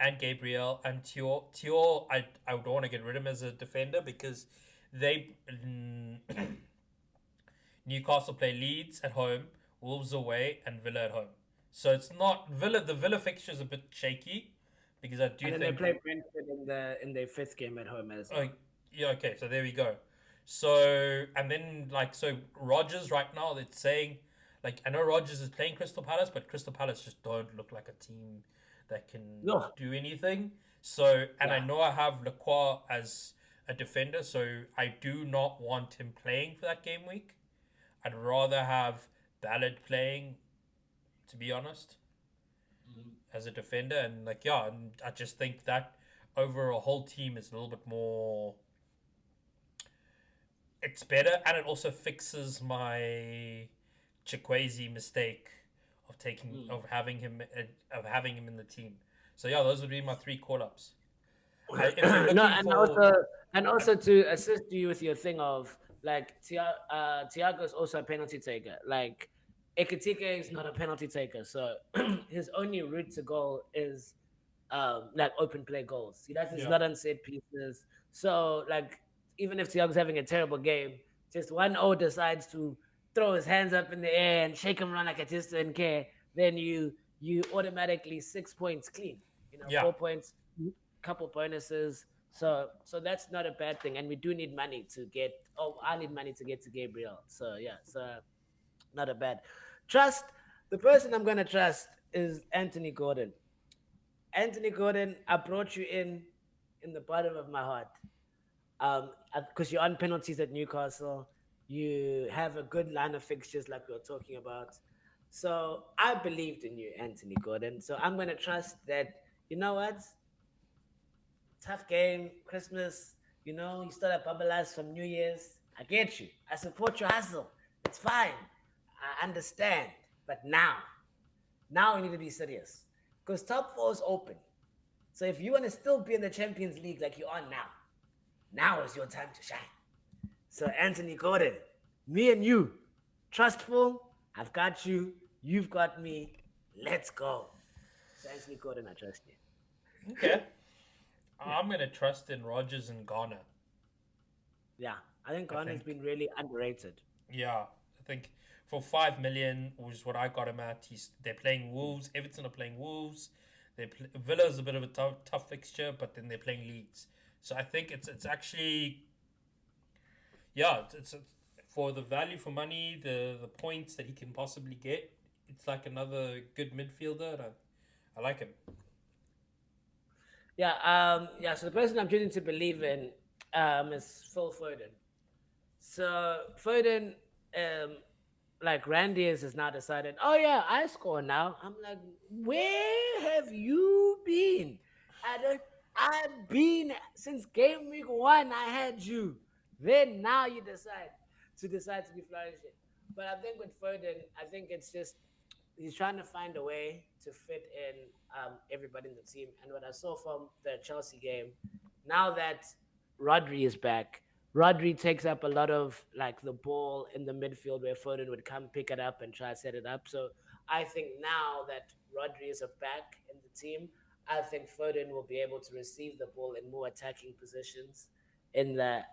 and Gabriel, and Tio. I would want to get rid of him as a defender because they Newcastle play Leeds at home, Wolves away, and Villa at home. So it's not Villa. The Villa fixture is a bit shaky because I do And then they think. play Brentford in their fifth game at home as Oh, well. yeah. Okay, so there we go. So and then Rogers right now it's saying like I know Rogers is playing Crystal Palace, but Crystal Palace just don't look like a team that can No, do anything. So and I yeah, know I have Lacroix as a defender, so I do not want him playing for that game week. I'd rather have Ballard playing, to be honest, as a defender. And like, yeah, and I just think that over a whole team is a little bit more. It's better, and it also fixes my Chikwueze mistake of having him in the team. So yeah, those would be my 3 call ups. If you're no, looking for, and also to assist you with your thing of like Tiago is also a penalty taker. Like Ekitike is not a penalty taker, so his only route to goal is like open play goals. He's yeah, not on set pieces. So like even if Tiago's having a terrible game, just one O decides to throw his hands up in the air and shake him around like I just didn't care, then you automatically 6 points clean. yeah, 4 points, couple bonuses. So that's not a bad thing. And we do need money to get. Oh, I need money to get to Gabriel. So yeah, so not a bad. Trust the person I'm gonna trust is Anthony Gordon. Anthony Gordon, I brought you in the bottom of my heart. Because you're on penalties at Newcastle. You have a good line of fixtures like we were talking about. So I believed in you, Anthony Gordon. So I'm gonna trust that. You know what? Tough game, Christmas. You still have bubble ice from New Year's. I get you. I support your hustle. It's fine. I understand. But now we need to be serious because top four is open. So if you want to still be in the Champions League like you are now is your time to shine. So Anthony Gordon, me and you, trustful. I've got you. You've got me. Let's go. So Anthony Gordon, I trust you. okay. Yeah, I'm gonna trust in Rogers and Ghana. yeah. I think I Gordon's think, been really underrated. yeah, I think for 5 million, which is what I got him at. They're playing Wolves. Everton are playing Wolves. Villa's a bit of a tough fixture, but then they're playing Leeds. So I think it's actually yeah, for the value for money, the points that he can possibly get. It's like another good midfielder. And I like him. Yeah, yeah. So the person I'm choosing to believe in is Phil Foden. So Foden, um, like Randy has now decided, oh yeah, I score now. I'm like, where have you been? I don't. I've been since game week one. I had you. Then now you decide to be flourishing. But I think with Foden, I think it's just he's trying to find a way to fit in everybody in the team. And what I saw from the Chelsea game, now that Rodri is back, Rodri takes up a lot of like the ball in the midfield where Foden would come pick it up and try to set it up. So I think now that Rodri is back in the team, I think Foden will be able to receive the ball in more attacking positions in the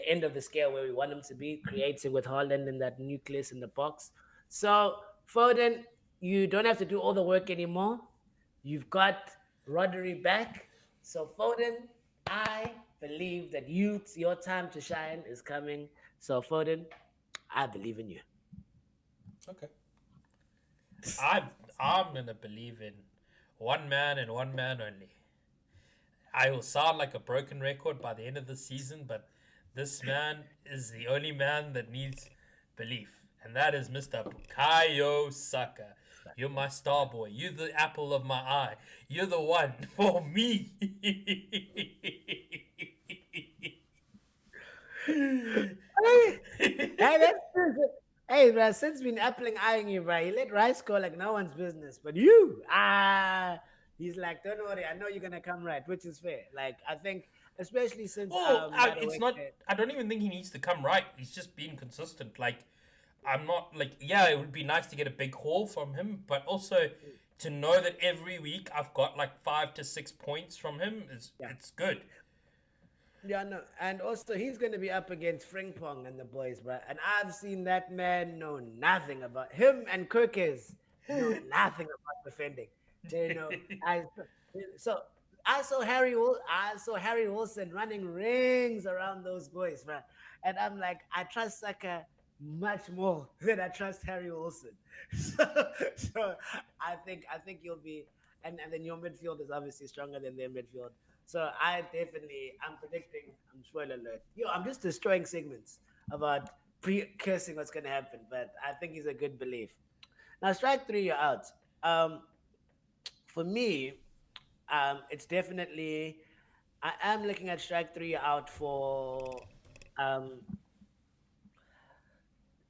end of the scale where we want him to be, creating with Haaland in that nucleus in the box. So Foden, you don't have to do all the work anymore. You've got Rodri back. So Foden, I believe that your time to shine is coming. So Foden, I believe in you. Okay. I'm I'm gonna believe in one man and one man only. I will sound like a broken record by the end of the season, but this man is the only man that needs belief, and that is Mr. Bukayo Saka. You're my star boy. You're the apple of my eye. You're the one for me. Hey, hey, that's hey, bro. Since been appling eyeing you, bro. He let Rice go like no one's business, but you, he's like, don't worry, I know you're gonna come right, which is fair. Like, I think, especially since Well, by the it's way, not. I don't even think he needs to come right. He's just being consistent. Like, I'm not like. Yeah, it would be nice to get a big haul from him, but also to know that every week I've got like 5 to 6 points from him is yeah, it's good. yeah, no, and also he's gonna be up against Frimpong and the boys, bro. And I've seen that man know nothing about him and Kirkes know nothing about defending. They know I so I saw Harry Wilson running rings around those boys, man. And I'm like, I trust Saka much more than I trust Harry Wilson. So I think you'll be and then your midfield is obviously stronger than their midfield. So I'm predicting, I'm spoiler alert. I'm just destroying segments about pre-cursing what's going to happen, but I think he's a good belief. Now, strike three, you're out. Um, for me, it's definitely, I am looking at strike three out for, um,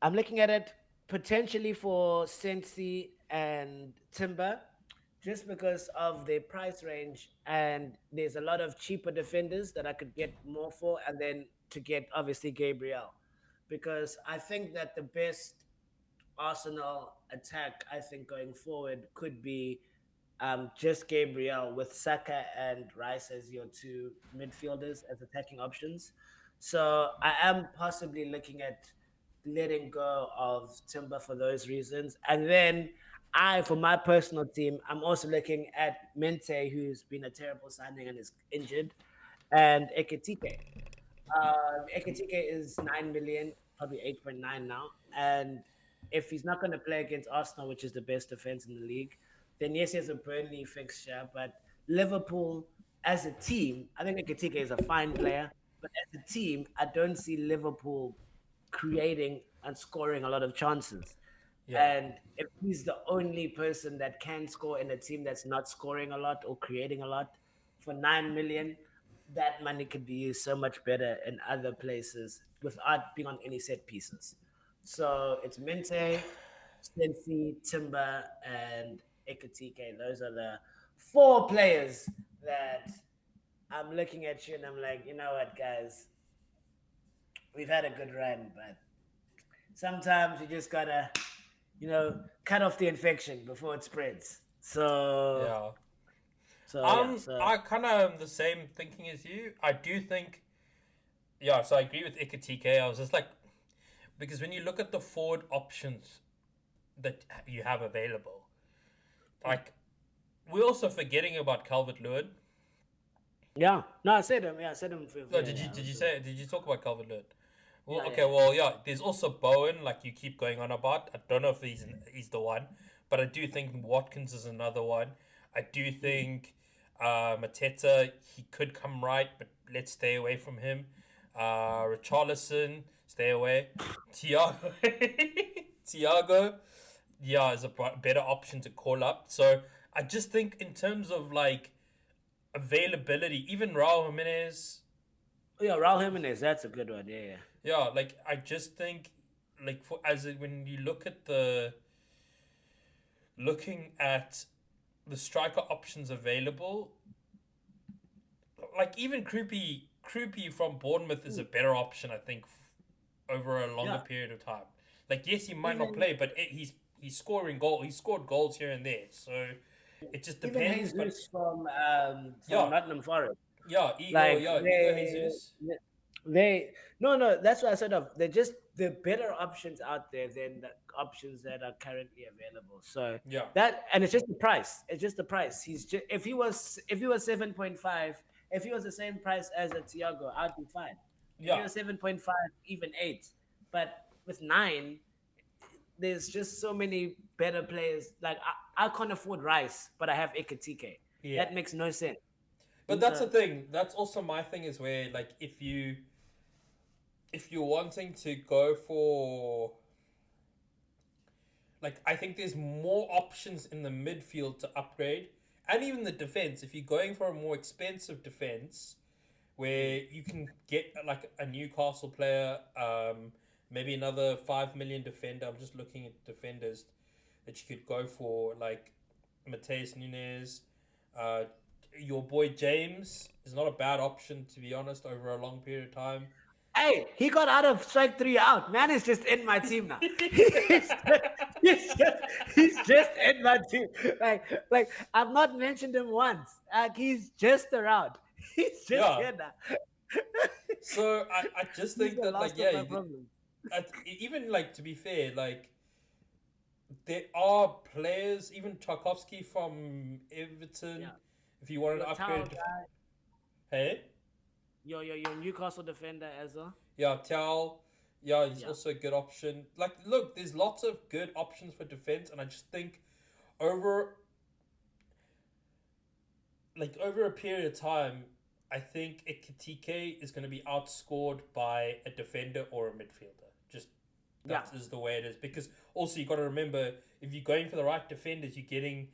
I'm looking at it potentially for Sensi and Timber, just because of their price range, and there's a lot of cheaper defenders that I could get more for, and then to get obviously Gabriel, because I think that the best Arsenal attack, I think, going forward could be just Gabriel with Saka and Rice as your two midfielders as attacking options. So I am possibly looking at letting go of Timber for those reasons. And then for my personal team, I'm also looking at Mente, who's been a terrible signing and is injured, and Ekitike. Ekitike is 9 million, probably 8.9 now. And if he's not going to play against Arsenal, which is the best defense in the league, then yes, he has a Burnley fixture. But Liverpool, as a team, I think Ekitike is a fine player. But as a team, I don't see Liverpool creating and scoring a lot of chances. Yeah, And if he's the only person that can score in a team that's not scoring a lot or creating a lot for 9 million, that money could be used so much better in other places without being on any set pieces. So it's Mente, Sensi, Timber, and Ekitike. Those are the four players that I'm looking at you and I'm like, you know what, guys, we've had a good run, but sometimes you just gotta, cut off the infection before it spreads. So, yeah. yeah, so I kind of am the same thinking as you. I do think, yeah. So I agree with Ekitike. I was just like, because when you look at the forward options that you have available, like we're also forgetting about Calvert Lewin. yeah. No, I said him. Yeah, I said him. No, Yeah, yeah. did you talk about Calvert Lewin? Well, Yeah, okay, yeah, well, yeah. There's also Bowen, like you keep going on about. I don't know if he's the one, but I do think Watkins is another one. I do think Mateta, he could come right, but let's stay away from him. Richarlison, stay away. Tiago, Tiago, yeah, is a better option to call up. So I just think in terms of like availability, even Raul Jimenez, yeah. Raul Jimenez, that's a good one. Yeah, yeah. yeah, like I just think like when you look at looking at the striker options available, like even Kroopy from Bournemouth is a better option, I think, over a longer Yeah, period of time. Like yes, he might not even play, but he's scoring goal. He scored goals here and there, so it just even depends. But Jesus from yeah, Nottingham Forest. yeah, Ego, Like yeah, Ego Jesus. They no, that's what I said of. They're just the better options out there than the options that are currently available. So Yeah, that and it's just the price. It's just the price. He's just if he was 7.5, if he was the same price as a Tiago, I'd be fine. If he yeah. was 7.5, even 8. But with 9, there's just so many better players. Like I can't afford Rice, but I have Ekitike. Yeah. That makes no sense. But He's that's the a thing. That's also my thing is where like if you're wanting to go for like I think there's more options in the midfield to upgrade and even the defense. If you're going for a more expensive defense where you can get like a Newcastle player, maybe another 5 million defender. I'm just looking at defenders that you could go for, like Mateus Nunes. Uh, your boy James is not a bad option to be honest over a long period of time. Hey, he got out of strike three out. Man is just in my team now. he's, just, he's just he's just in my team. Like I've not mentioned him once. Like he's just around. He's just Yeah. here now. So I just He's think the that like last of yeah, my problems. even like to be fair, like there are players, even Tarkovsky from Everton. Yeah. If you wanted Your to upgrade, Tao guy, hey, your Newcastle defender as well. yeah, Tal, yeah, he's Yeah. also a good option. Like, look, there's lots of good options for defense, and I just think over over a period of time, I think Ekitike is going to be outscored by a defender or a midfielder. Just Yeah. that is the way it is. Because also you got to remember, if you're going for the right defenders, you're getting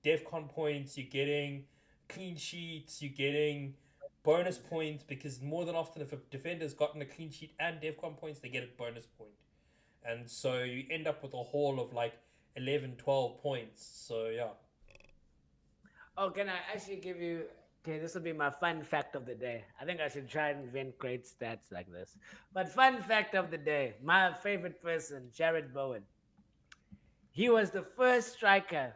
DevCon points, you're getting clean sheets, you're getting bonus points. Because more than often, if a defender's gotten a clean sheet and DevCon points, they get a bonus point. And so you end up with a haul of like 11, 12 points. So yeah. Oh, can I actually give you? Okay, this will be my fun fact of the day. I think I should try and invent great stats like this. But fun fact of the day: my favorite person, Jared Bowen. He was the first striker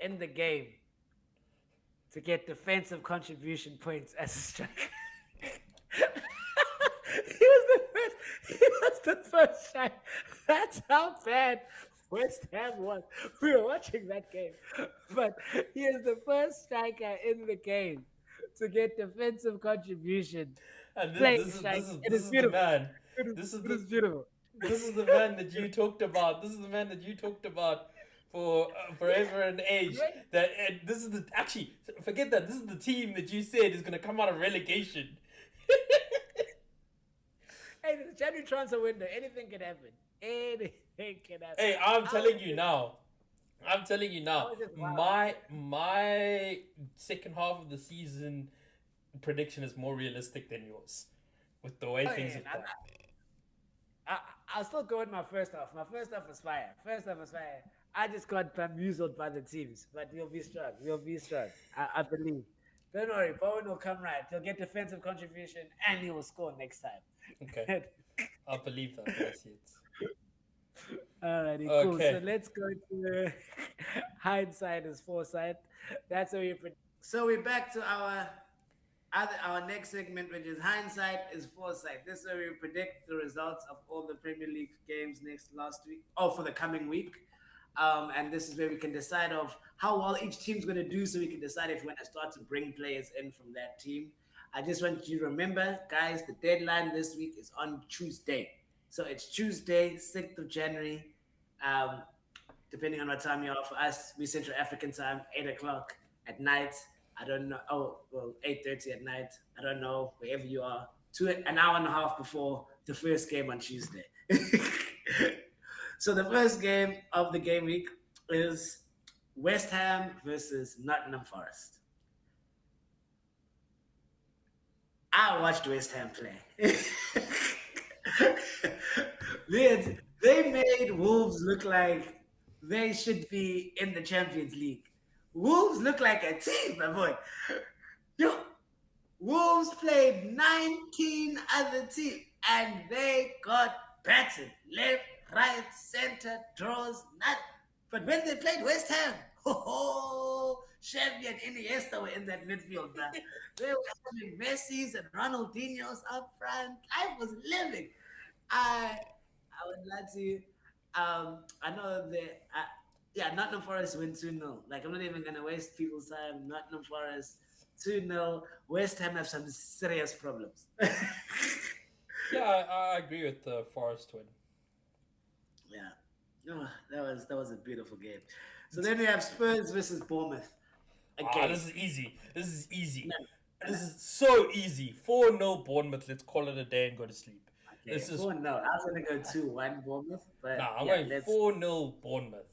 in the game to get defensive contribution points as a striker. he was the first. He was the first striker. That's how bad West Ham was. We were watching that game, but he is the first striker in the game to get defensive contribution And playing strike. It this is is the beautiful. man. It is, This is it the is beautiful. this is the man that you talked about. This is the man that you talked about for forever and age. Great. That and this is the actually forget that this is the team that you said is going to come out of relegation. Hey, the January transfer window, anything can happen. Anything can happen. Hey, I'm I telling was you just, now. I'm telling you I now. was just wild. My second half of the season prediction is more realistic than yours, with the way Oh, things yeah, have gone. I, I'll still go with my first half. My first half was fire. First half was fire. I just got bamboozled by the teams, but we'll be strong. We'll be strong. I believe. Don't worry, Bowen will come right. He'll get defensive contribution and he will score next Okay, time. I believe that when I see it. Alrighty, cool. So Okay. let's go to hindsight is foresight. That's how you predict. So we're back to our next segment, which is hindsight is foresight. This is where we predict the results of all the Premier League games last week, for the coming week. And this is where we can decide of how well each team's going to do, so we can decide if we want to start to bring players in from that team. I just want you to remember, guys, the deadline this week is on Tuesday. So it's Tuesday, 6th of January. Um, Depending on what time you are for us, we Central African time, 8 o'clock at night. I don't know. Oh, well, 8:30 at night. I don't know, wherever you are. An hour and a half before the first game on Tuesday. So the first game of the game week is West Ham versus Nottingham Forest. I watched West Ham play. they made Wolves look like they should be in the Champions League. Wolves look like a team, my boy. Yo, Wolves played 19 other teams and they got battered. Left, right, center, draws, not. But when they played West Ham, Xavi and Iniesta were in that midfield, bruh. They were having Messi's and Ronaldinho's up front. Life was living. I would like to. I know that. Yeah, Nottingham Forest win 2-0. Like, I'm not even gonna waste people's time. Nottingham Forest 2-0. West Ham have some serious problems. Yeah, I agree with the Forest win. Yeah. Oh, that was a beautiful game. So then we have Spurs versus Bournemouth. Ah, Again. this is easy. This is easy. No, no, no. This is so easy. 4-0 Bournemouth. Let's call it a day and go to sleep. Okay, This is 4-0. I was gonna go 2-1 Bournemouth, but nah. I'm yeah, going let's 4-0 Bournemouth.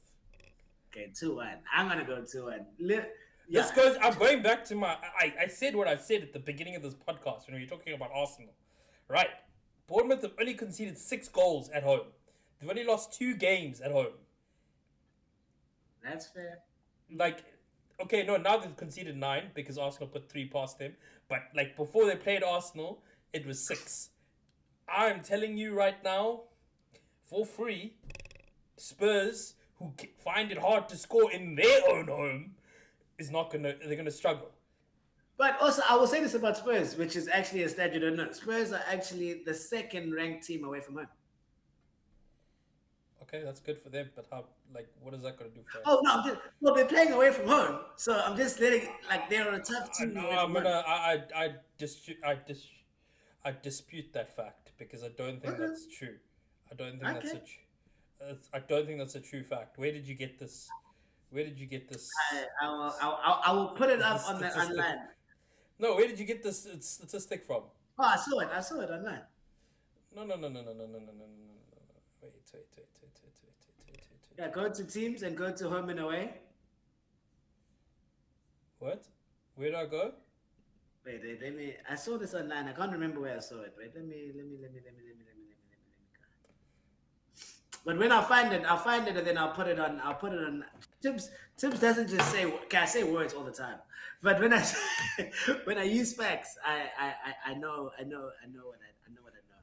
okay, 2-1. I'm gonna go 2-1. This Yeah. goes. I'm going back to my. I said what I said at the beginning of this podcast when we were talking about Arsenal, right? Bournemouth have only conceded 6 goals at home. They've only lost 2 games at home. That's fair. Like, okay, no, now they've conceded 9 because Arsenal put 3 past them. But like before they played Arsenal, it was 6. I'm telling you right now, for free, Spurs, who find it hard to score in their own home, they're gonna struggle. But also, I will say this about Spurs, which is actually a stat you don't know. Spurs are actually the second ranked team away from home. Okay, that's good for them, but how? Like, what is that gonna do for us? Oh no, well they're playing away from home, so I'm just letting like they're a tough team No, away I'm from home. gonna. I dispute that fact because I don't think Okay, that's true. I don't think that's okay. I don't think that's a true fact. Where did you get this? Where did you get this? I will put it up This on the statistic? online. No, where did you get this statistic from? Oh, I saw it. I saw it online. No, no, no, no, no, no, no, no, no, no, no. Wait. Yeah, go to teams and go to home and away. What? Where do I go? Wait, let me. I saw this online. I can't remember where I saw it. Wait, let me go. But when I find it, and then I'll put it on. I'll put it on. Tips doesn't just say. Okay, I say words all the time, but when I when I use facts, I know what I know what I know.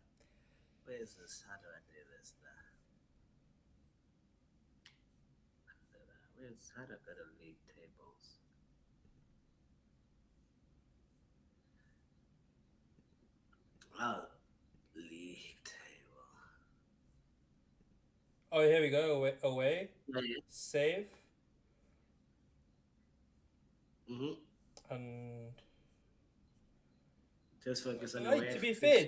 Where is this? How do I do this? How do I go to league tables? Oh, league table. Oh, here we go. Away. Yeah, yeah. Save. Mm-hmm. And Just focus on the hey, way. to be fair,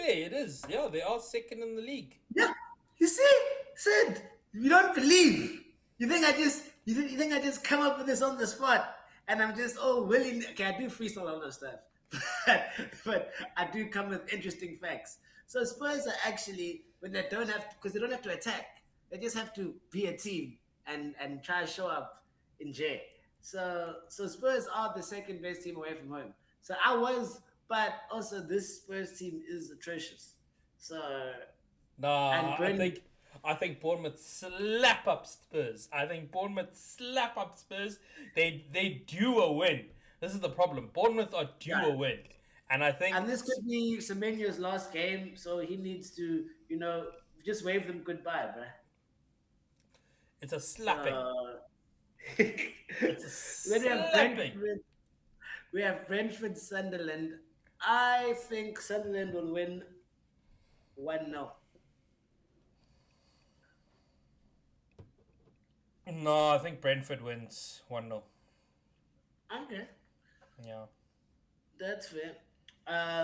it is. Yeah, they are second in the league. Yeah, you see, Sid, you don't believe. You think I just come up with this on the spot, and I'm just willing. Okay, I do freestyle all that stuff, but I do come with interesting facts. So Spurs are actually when they don't have because they don't have to attack, they just have to be a team and try to show up in J. So Spurs are the second best team away from home. So I was, but also this Spurs team is atrocious. So and Nah, Brendan, I think Bournemouth slap up Spurs. I think Bournemouth slap up Spurs. They due a win. This is the problem. Bournemouth are due yeah. a win, and I think And this could be Semenyo's last game, so he needs to, just wave them goodbye, bruh. it's a slapping. So It's a then we have slapping. Brentford, Sunderland. I think Sunderland will win 1-0. No, I think Brentford wins 1-0. Okay, Yeah. that's fair.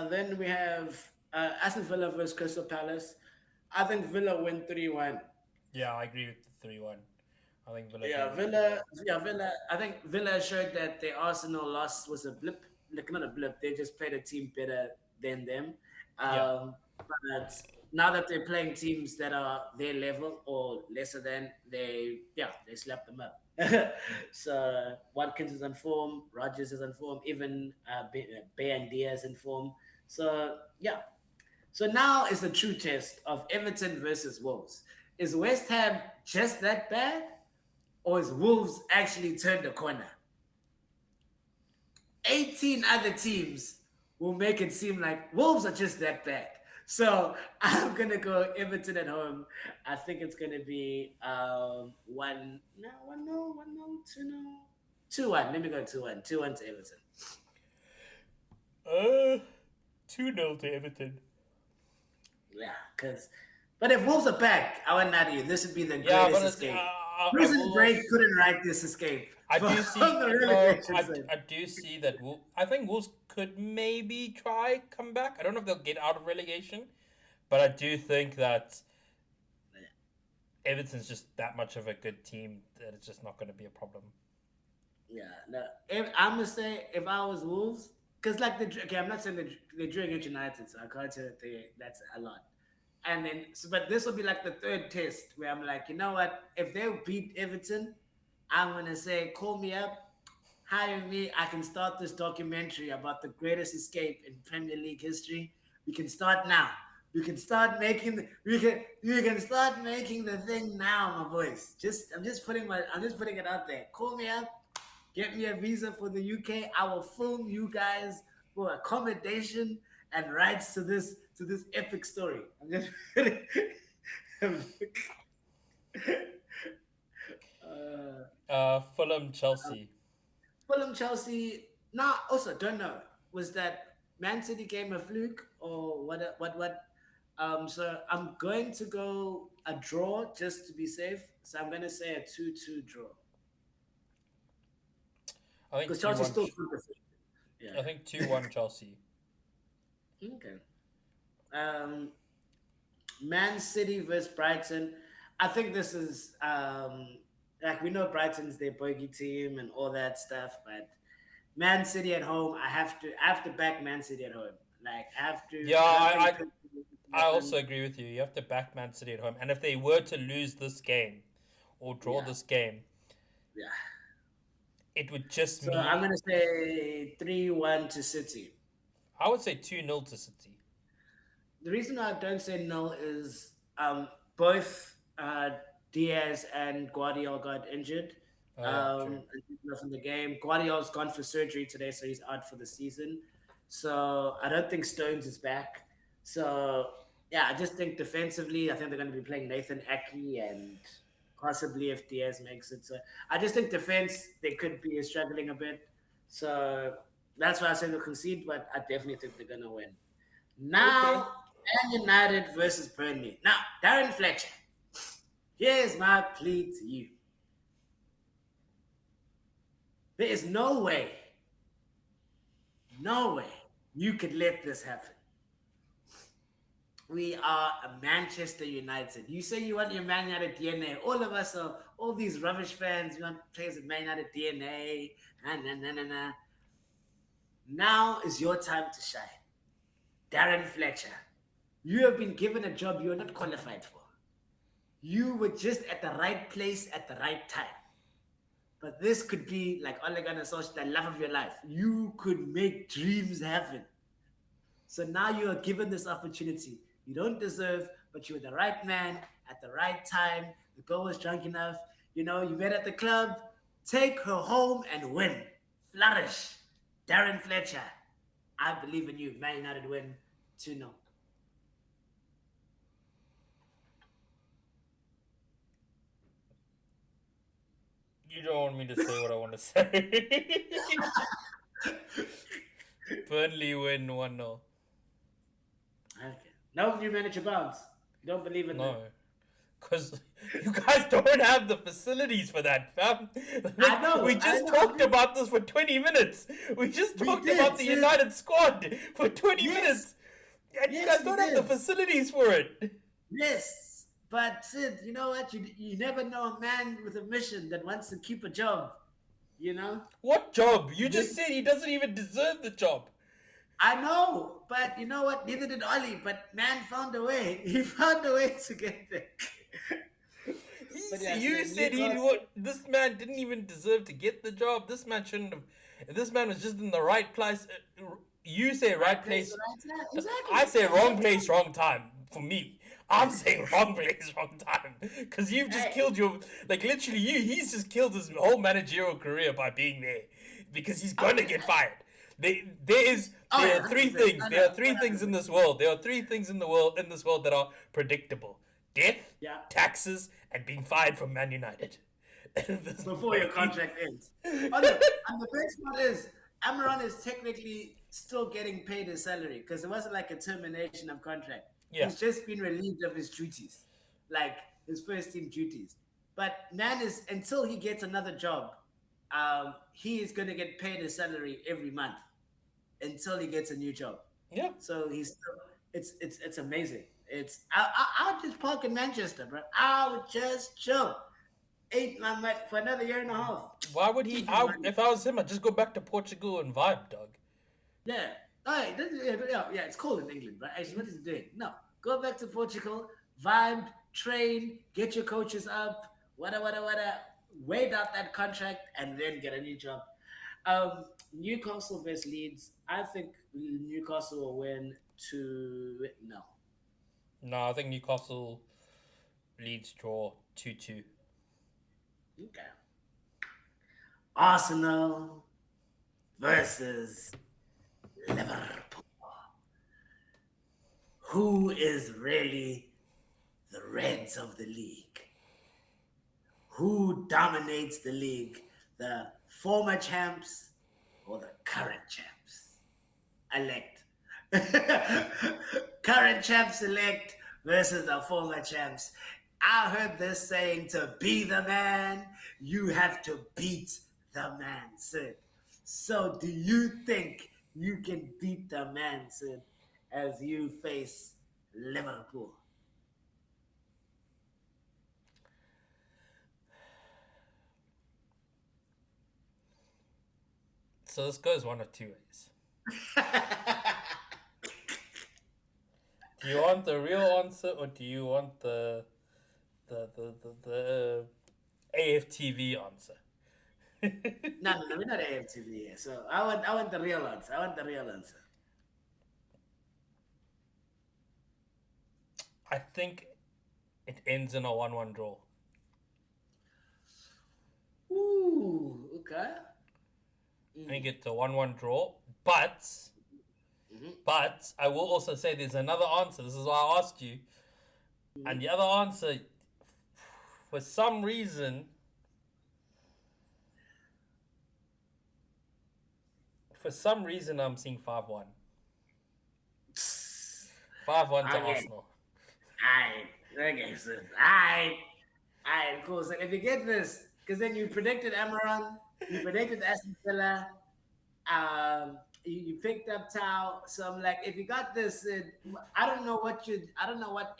Then we have Aston Villa versus Crystal Palace. I think Villa win 3-1. Yeah, I agree with the 3-1. I think Villa Yeah, do win Villa. 3-1. Yeah, Villa. I think Villa showed that the Arsenal loss was a blip. Like not a blip. They just played a team better than them. Yeah. But now that they're playing teams that are their level or lesser than, they slap them up. So Watkins is on form. Rogers is on form. Even Bay and Diaz in form. So yeah. So now is the true test of Everton versus Wolves. Is West Ham just that bad? Or is Wolves actually turned the corner? 18 other teams will make it seem like Wolves are just that bad. So I'm gonna go Everton at home. I think it's gonna be 1-0, 2-0. 2-1. Let me go 2-1. 2-1 to Everton. 2-0 to Everton. Yeah, but if Wolves are back, I wouldn't lie to you. This would be the Yeah, greatest but it's, escape. I Prison will. Break couldn't write this escape I from do see. the No, relegation zone. I do see that. I think Wolves could maybe try come back. I don't know if they'll get out of relegation, but I do think that Everton's just that much of a good team that it's just not going to be a problem. Yeah, no. I'm gonna say if I was Wolves, because like I'm not saying they're drew against United, so I can't say that's a lot. And then, but this will be like the third test where I'm like, you know what? If they beat Everton, I'm gonna say, call me up, hire me. I can start this documentary about the greatest escape in Premier League history. We can start now. We can start making we can start making the thing now, my boys. I'm just putting it out there. Call me up, get me a visa for the UK. I will film you guys for accommodation and rights to this epic story. I'm just Fulham, Chelsea. Fulham, Chelsea. Now, also don't know, was that Man City game a fluke or what? What? So I'm going to go a draw just to be safe. So I'm going to say a 2-2 draw I think because two Chelsea one. still competent. Yeah. I think 2-1 Chelsea. Okay. Um, Man City versus Brighton. I think this is like we know Brighton's their bogey team and all that stuff, but Man City at home, I have to back Man City at home. Like I have to. Yeah, I don't think I happen. also agree with you. You have to back Man City at home, and if they were to lose this game or draw Yeah, this game, yeah. it would just So I'm me. gonna say 3-1 to City. I would say 2-0 to City. The reason I don't say no is both Diaz and Guardiola got injured Oh yeah, true. from the game. Guardiola's gone for surgery today, so he's out for the season. So I don't think Stones is back. So yeah, I just think defensively, I think they're going to be playing Nathan Aki and possibly if Diaz makes it. So I just think defense they could be struggling a bit. So that's why I say they'll concede, but I definitely think they're going to win. Okay. Now, Man United versus Burnley. Now, Darren Fletcher, here's my plea to you. There is no way you could let this happen. We are a Manchester United. You say you want your Man United DNA. All of us are, all these rubbish fans, you want players with Man United DNA. Nah. Now is your time to shine. Darren Fletcher, you have been given a job you are not qualified for. You were just at the right place at the right time. But this could be like Ole Gunnar Solskjaer, the love of your life. You could make dreams happen. So now you are given this opportunity. You don't deserve, but you were the right man at the right time. The girl was drunk enough. You know, you met at the club. Take her home and win. Flourish. Darren Fletcher, I believe in you. Man United win 2-0. You don't want me to say what I want to say. Burnley win 1-0. Okay. No new manager bounce. You don't believe in No. that. Because you guys don't have the facilities for that, fam. I know. We just talked about this for 20 minutes. We just talked about the United squad for 20 minutes. And you guys don't have the facilities for it. Yes. But Sid, you know what? You never know a man with a mission that wants to keep a job. You know? What job? You just said he doesn't even deserve the job. I know, but you know what? Neither did Ollie. But man found a way. He found a way to get there. You said this man didn't even deserve to get the job. This man shouldn't have. This man was just in the right place. You say right place. Exactly. I say wrong place, wrong time. For me, I'm saying wrong place, wrong time. Because you've just killed literally he's just killed his whole managerial career by being there. Because he's going to get fired. There are three things. There are three things in this world. There are three things in this world that are predictable: death, taxes, and being fired from Man United. before your contract ends. Oh no, and the best part is Amaron is technically still getting paid his salary because it wasn't like a termination of contract. Yeah. He's just been relieved of his duties, like his first team duties. But Nan is until he gets another job, he is going to get paid his salary every month until he gets a new job. Yeah. So he's still, it's amazing. It's I would just park in Manchester, bro. I would just chill, eat my money for another year and a half. Why would he? Keep my money. If I was him, I'd just go back to Portugal and vibe, dog. Yeah. Hey, yeah, it's cold in England, right? Actually, what is he doing? No. Go back to Portugal, vibe, train, get your coaches up, whatever. Wait out that contract and then get a new job. Newcastle versus Leeds. I think Newcastle will win no. No, I think Newcastle Leeds draw 2-2. Okay. Arsenal versus Liverpool. Who is really the Reds of the league? Who dominates the league? The former champs or the current champs? Elect. Current champs elect versus the former champs. I heard this saying, to be the man, you have to beat the man, Sid. So do you think you can beat the man, Sid, as you face Liverpool? So this goes one of two ways. Do you want the real answer or do you want the AFTV answer? No, we're not AFTV here. So I want the real answer. I want the real answer. I think it ends in a 1-1 draw. Ooh, okay. I think it's a 1-1 draw, but I will also say there's another answer. This is why I asked you. And the other answer, for some reason, I'm seeing 5-1. 5-1 to Okay. Arsenal. Okay, so alright, cool. So if you get this, because then you predicted Amaron, you predicted Aston Villa, you picked up Tau. So I'm like, if you got this, I don't know what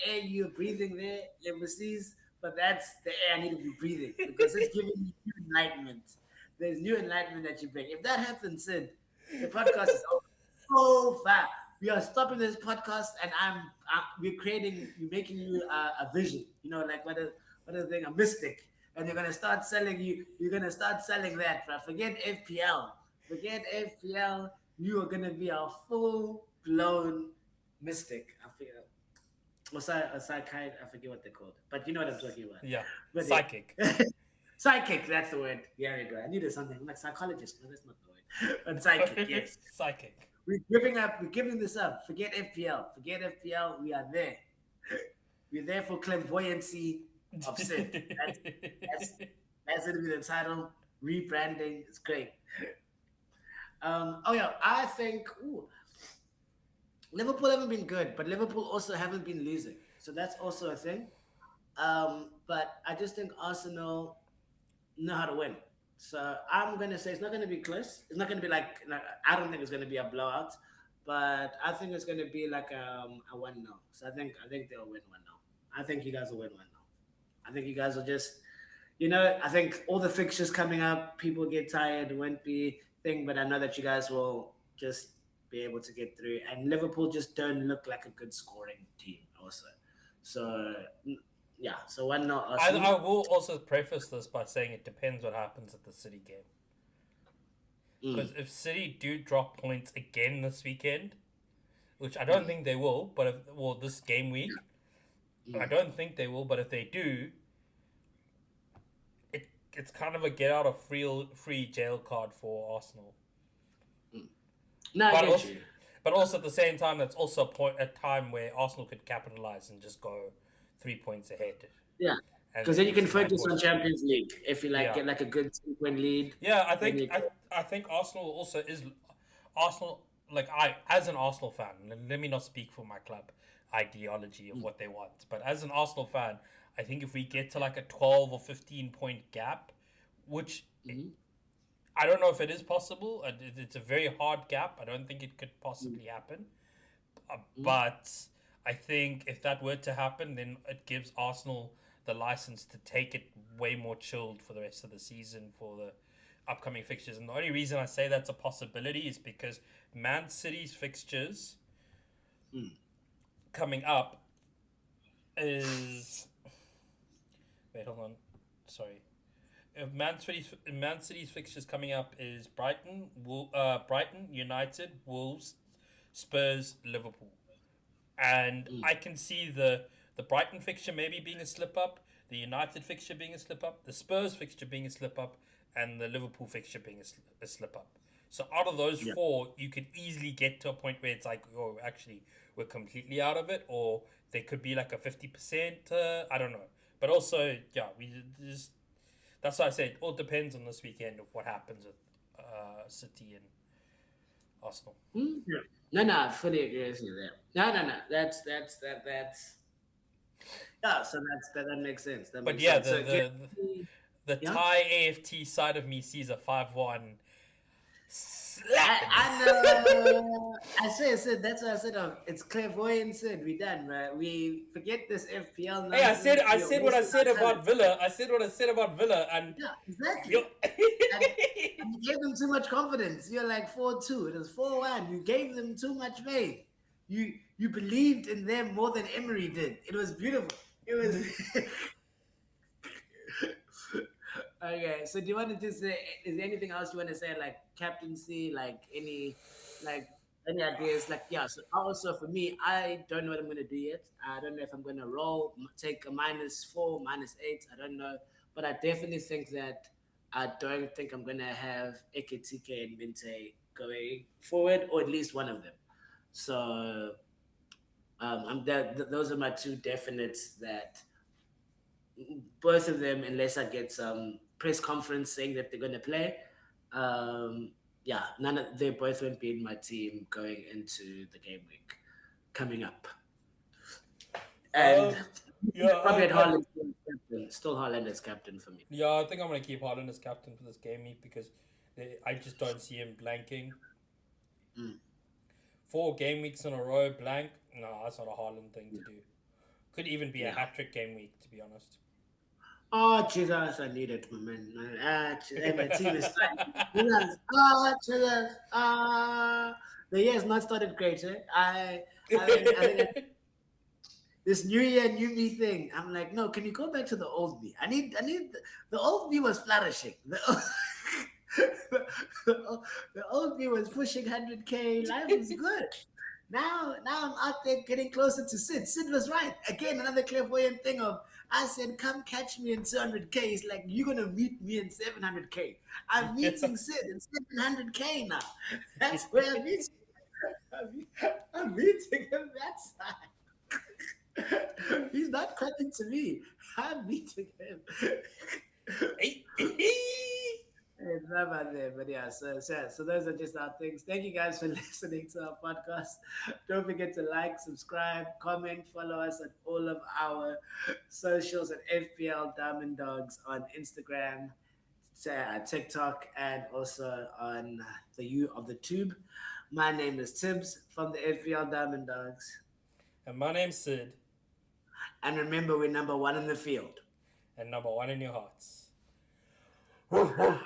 air you're breathing there overseas, but that's the air I need to be breathing because it's giving me new enlightenment. There's new enlightenment that you bring. If that happens, Sid, the podcast is over so fast. We are stopping this podcast, and we're making you a vision. You know, like what is the thing, a mystic, and you're gonna start selling that. Bro. Forget FPL. You are gonna be a full blown mystic. I forget. Or psychiatrist. I forget what they're called, but you know what I'm talking about. Yeah, But psychic. Psychic, that's the word. Yeah, there you go. I needed something. I'm like psychologist. No, that's not the word. But psychic, yes. Psychic. We're giving up. We're giving this up. Forget FPL. We are there. We're there for clairvoyancy of Sid. That's going to be the title. Rebranding. It's great. I think Liverpool haven't been good, but Liverpool also haven't been losing. So that's also a thing. But I just think Arsenal know how to win. So I'm gonna say it's not gonna be close. It's not gonna be like I don't think it's gonna be a blowout, but I think it's gonna be like a 1-0. So I think they'll win 1-0. I think you guys will win 1-0. I think you guys will just, I think all the fixtures coming up, people get tired, it won't be thing, but I know that you guys will just be able to get through. And Liverpool just don't look like a good scoring team also. So yeah, so 1-0 Arsenal. I will also preface this by saying it depends what happens at the City game. Because if City do drop points again this weekend, which I don't think they will, but this game week, I don't think they will, but if they do, it's kind of a get out of free jail card for Arsenal. No, I get you. But also at the same time, that's also a time where Arsenal could capitalize and just go 3 points ahead. Yeah. and Because then then you you can see my focus on points. Champions League. If you like Yeah, get like a good 2-point lead, yeah. then you can. I think Arsenal also is Arsenal. Like I, as an Arsenal fan, let me not speak for my club ideology of what they want, but as an Arsenal fan, I think if we get to like a 12 or 15 point gap, which Mhm. I don't know if it is possible. It's a very hard gap. I don't think it could possibly happen. Mhm. But I think if that were to happen, then it gives Arsenal the license to take it way more chilled for the rest of the season for the upcoming fixtures. And the only reason I say that's a possibility is because Man City's fixtures Mm. coming up is. Wait, hold on. Sorry. Man City's fixtures coming up is Brighton, United, Wolves, Spurs, Liverpool. And Mm. I can see the Brighton fixture maybe being a slip up, the United fixture being a slip up, the Spurs fixture being a slip up, and the Liverpool fixture being a slip up. So out of those Yeah. four, you could easily get to a point where it's like, oh, actually, we're completely out of it, or there could be like a 50%. I don't know, but also, yeah, we just that's why I say it all depends on this weekend of what happens with City and Arsenal. Mm. Yeah. No, no, I fully agree with you there. No, no, no. That's yeah. So that makes sense. That But makes yeah, sense. So yeah, the yeah. Thai AFT side of me sees a 5-1 slapping. I know. I said that's what I said. It's clairvoyant. Said we done, right? We forget this FPL Hey, nonsense. I We are said what I wasting said our talent. about Villa. I said what I said about Villa, and Yeah, you. exactly. And you gave them too much confidence. You're like 4-2. It was 4-1. You gave them too much faith. You believed in them more than Emery did. It was beautiful. It was okay. So do you want to just say? Is there anything else you want to say? Like captaincy, like any ideas? Like yeah. So also for me, I don't know what I'm gonna do yet. I don't know if I'm gonna roll, take a -4, -8. I don't know, but I definitely think that I don't think I'm gonna have Ekitike and Minte going forward, or at least one of them. So those are my two definites that both of them, unless I get some press conference saying that they're going to play, um, yeah, they both won't be in my team going into the game week coming up. And um, yeah, probably at Haaland captain, still Haaland as captain for me. yeah. I think I'm gonna keep Haaland as captain for this game week because I just don't see him blanking. Mm. 4 game weeks in a row blank. No, that's not a Haaland thing to do. Could even be a Yeah. hat trick game week, to be honest. Oh, Jesus, I need it, my man. And my team is starting. Jesus. Oh, Jesus. The year has not started great, eh? I think this new year, new me thing. I'm like, no, can you go back to the old me? I need the old me was flourishing. The old me was pushing 100K. Life was good. Now I'm out there getting closer to Sid. Sid was right. Again, another clairvoyant thing of I said, come catch me in 200K. It's like you're gonna meet me in 700K. I'm meeting Sid in 700K now. That's where I'm meeting. I'm meeting him that side. He's not cutting to me. I'm meeting him. It's not about there, but yeah. So those are just our things. Thank you guys for listening to our podcast. Don't forget to like, subscribe, comment, follow us on all of our socials at FPL Diamond Dogs on Instagram, TikTok, and also on the U of the Tube. My name is Tibs from the FPL Diamond Dogs. And my name's Sid, And remember, we're number one in the field. and number 1 in your hearts. Oh.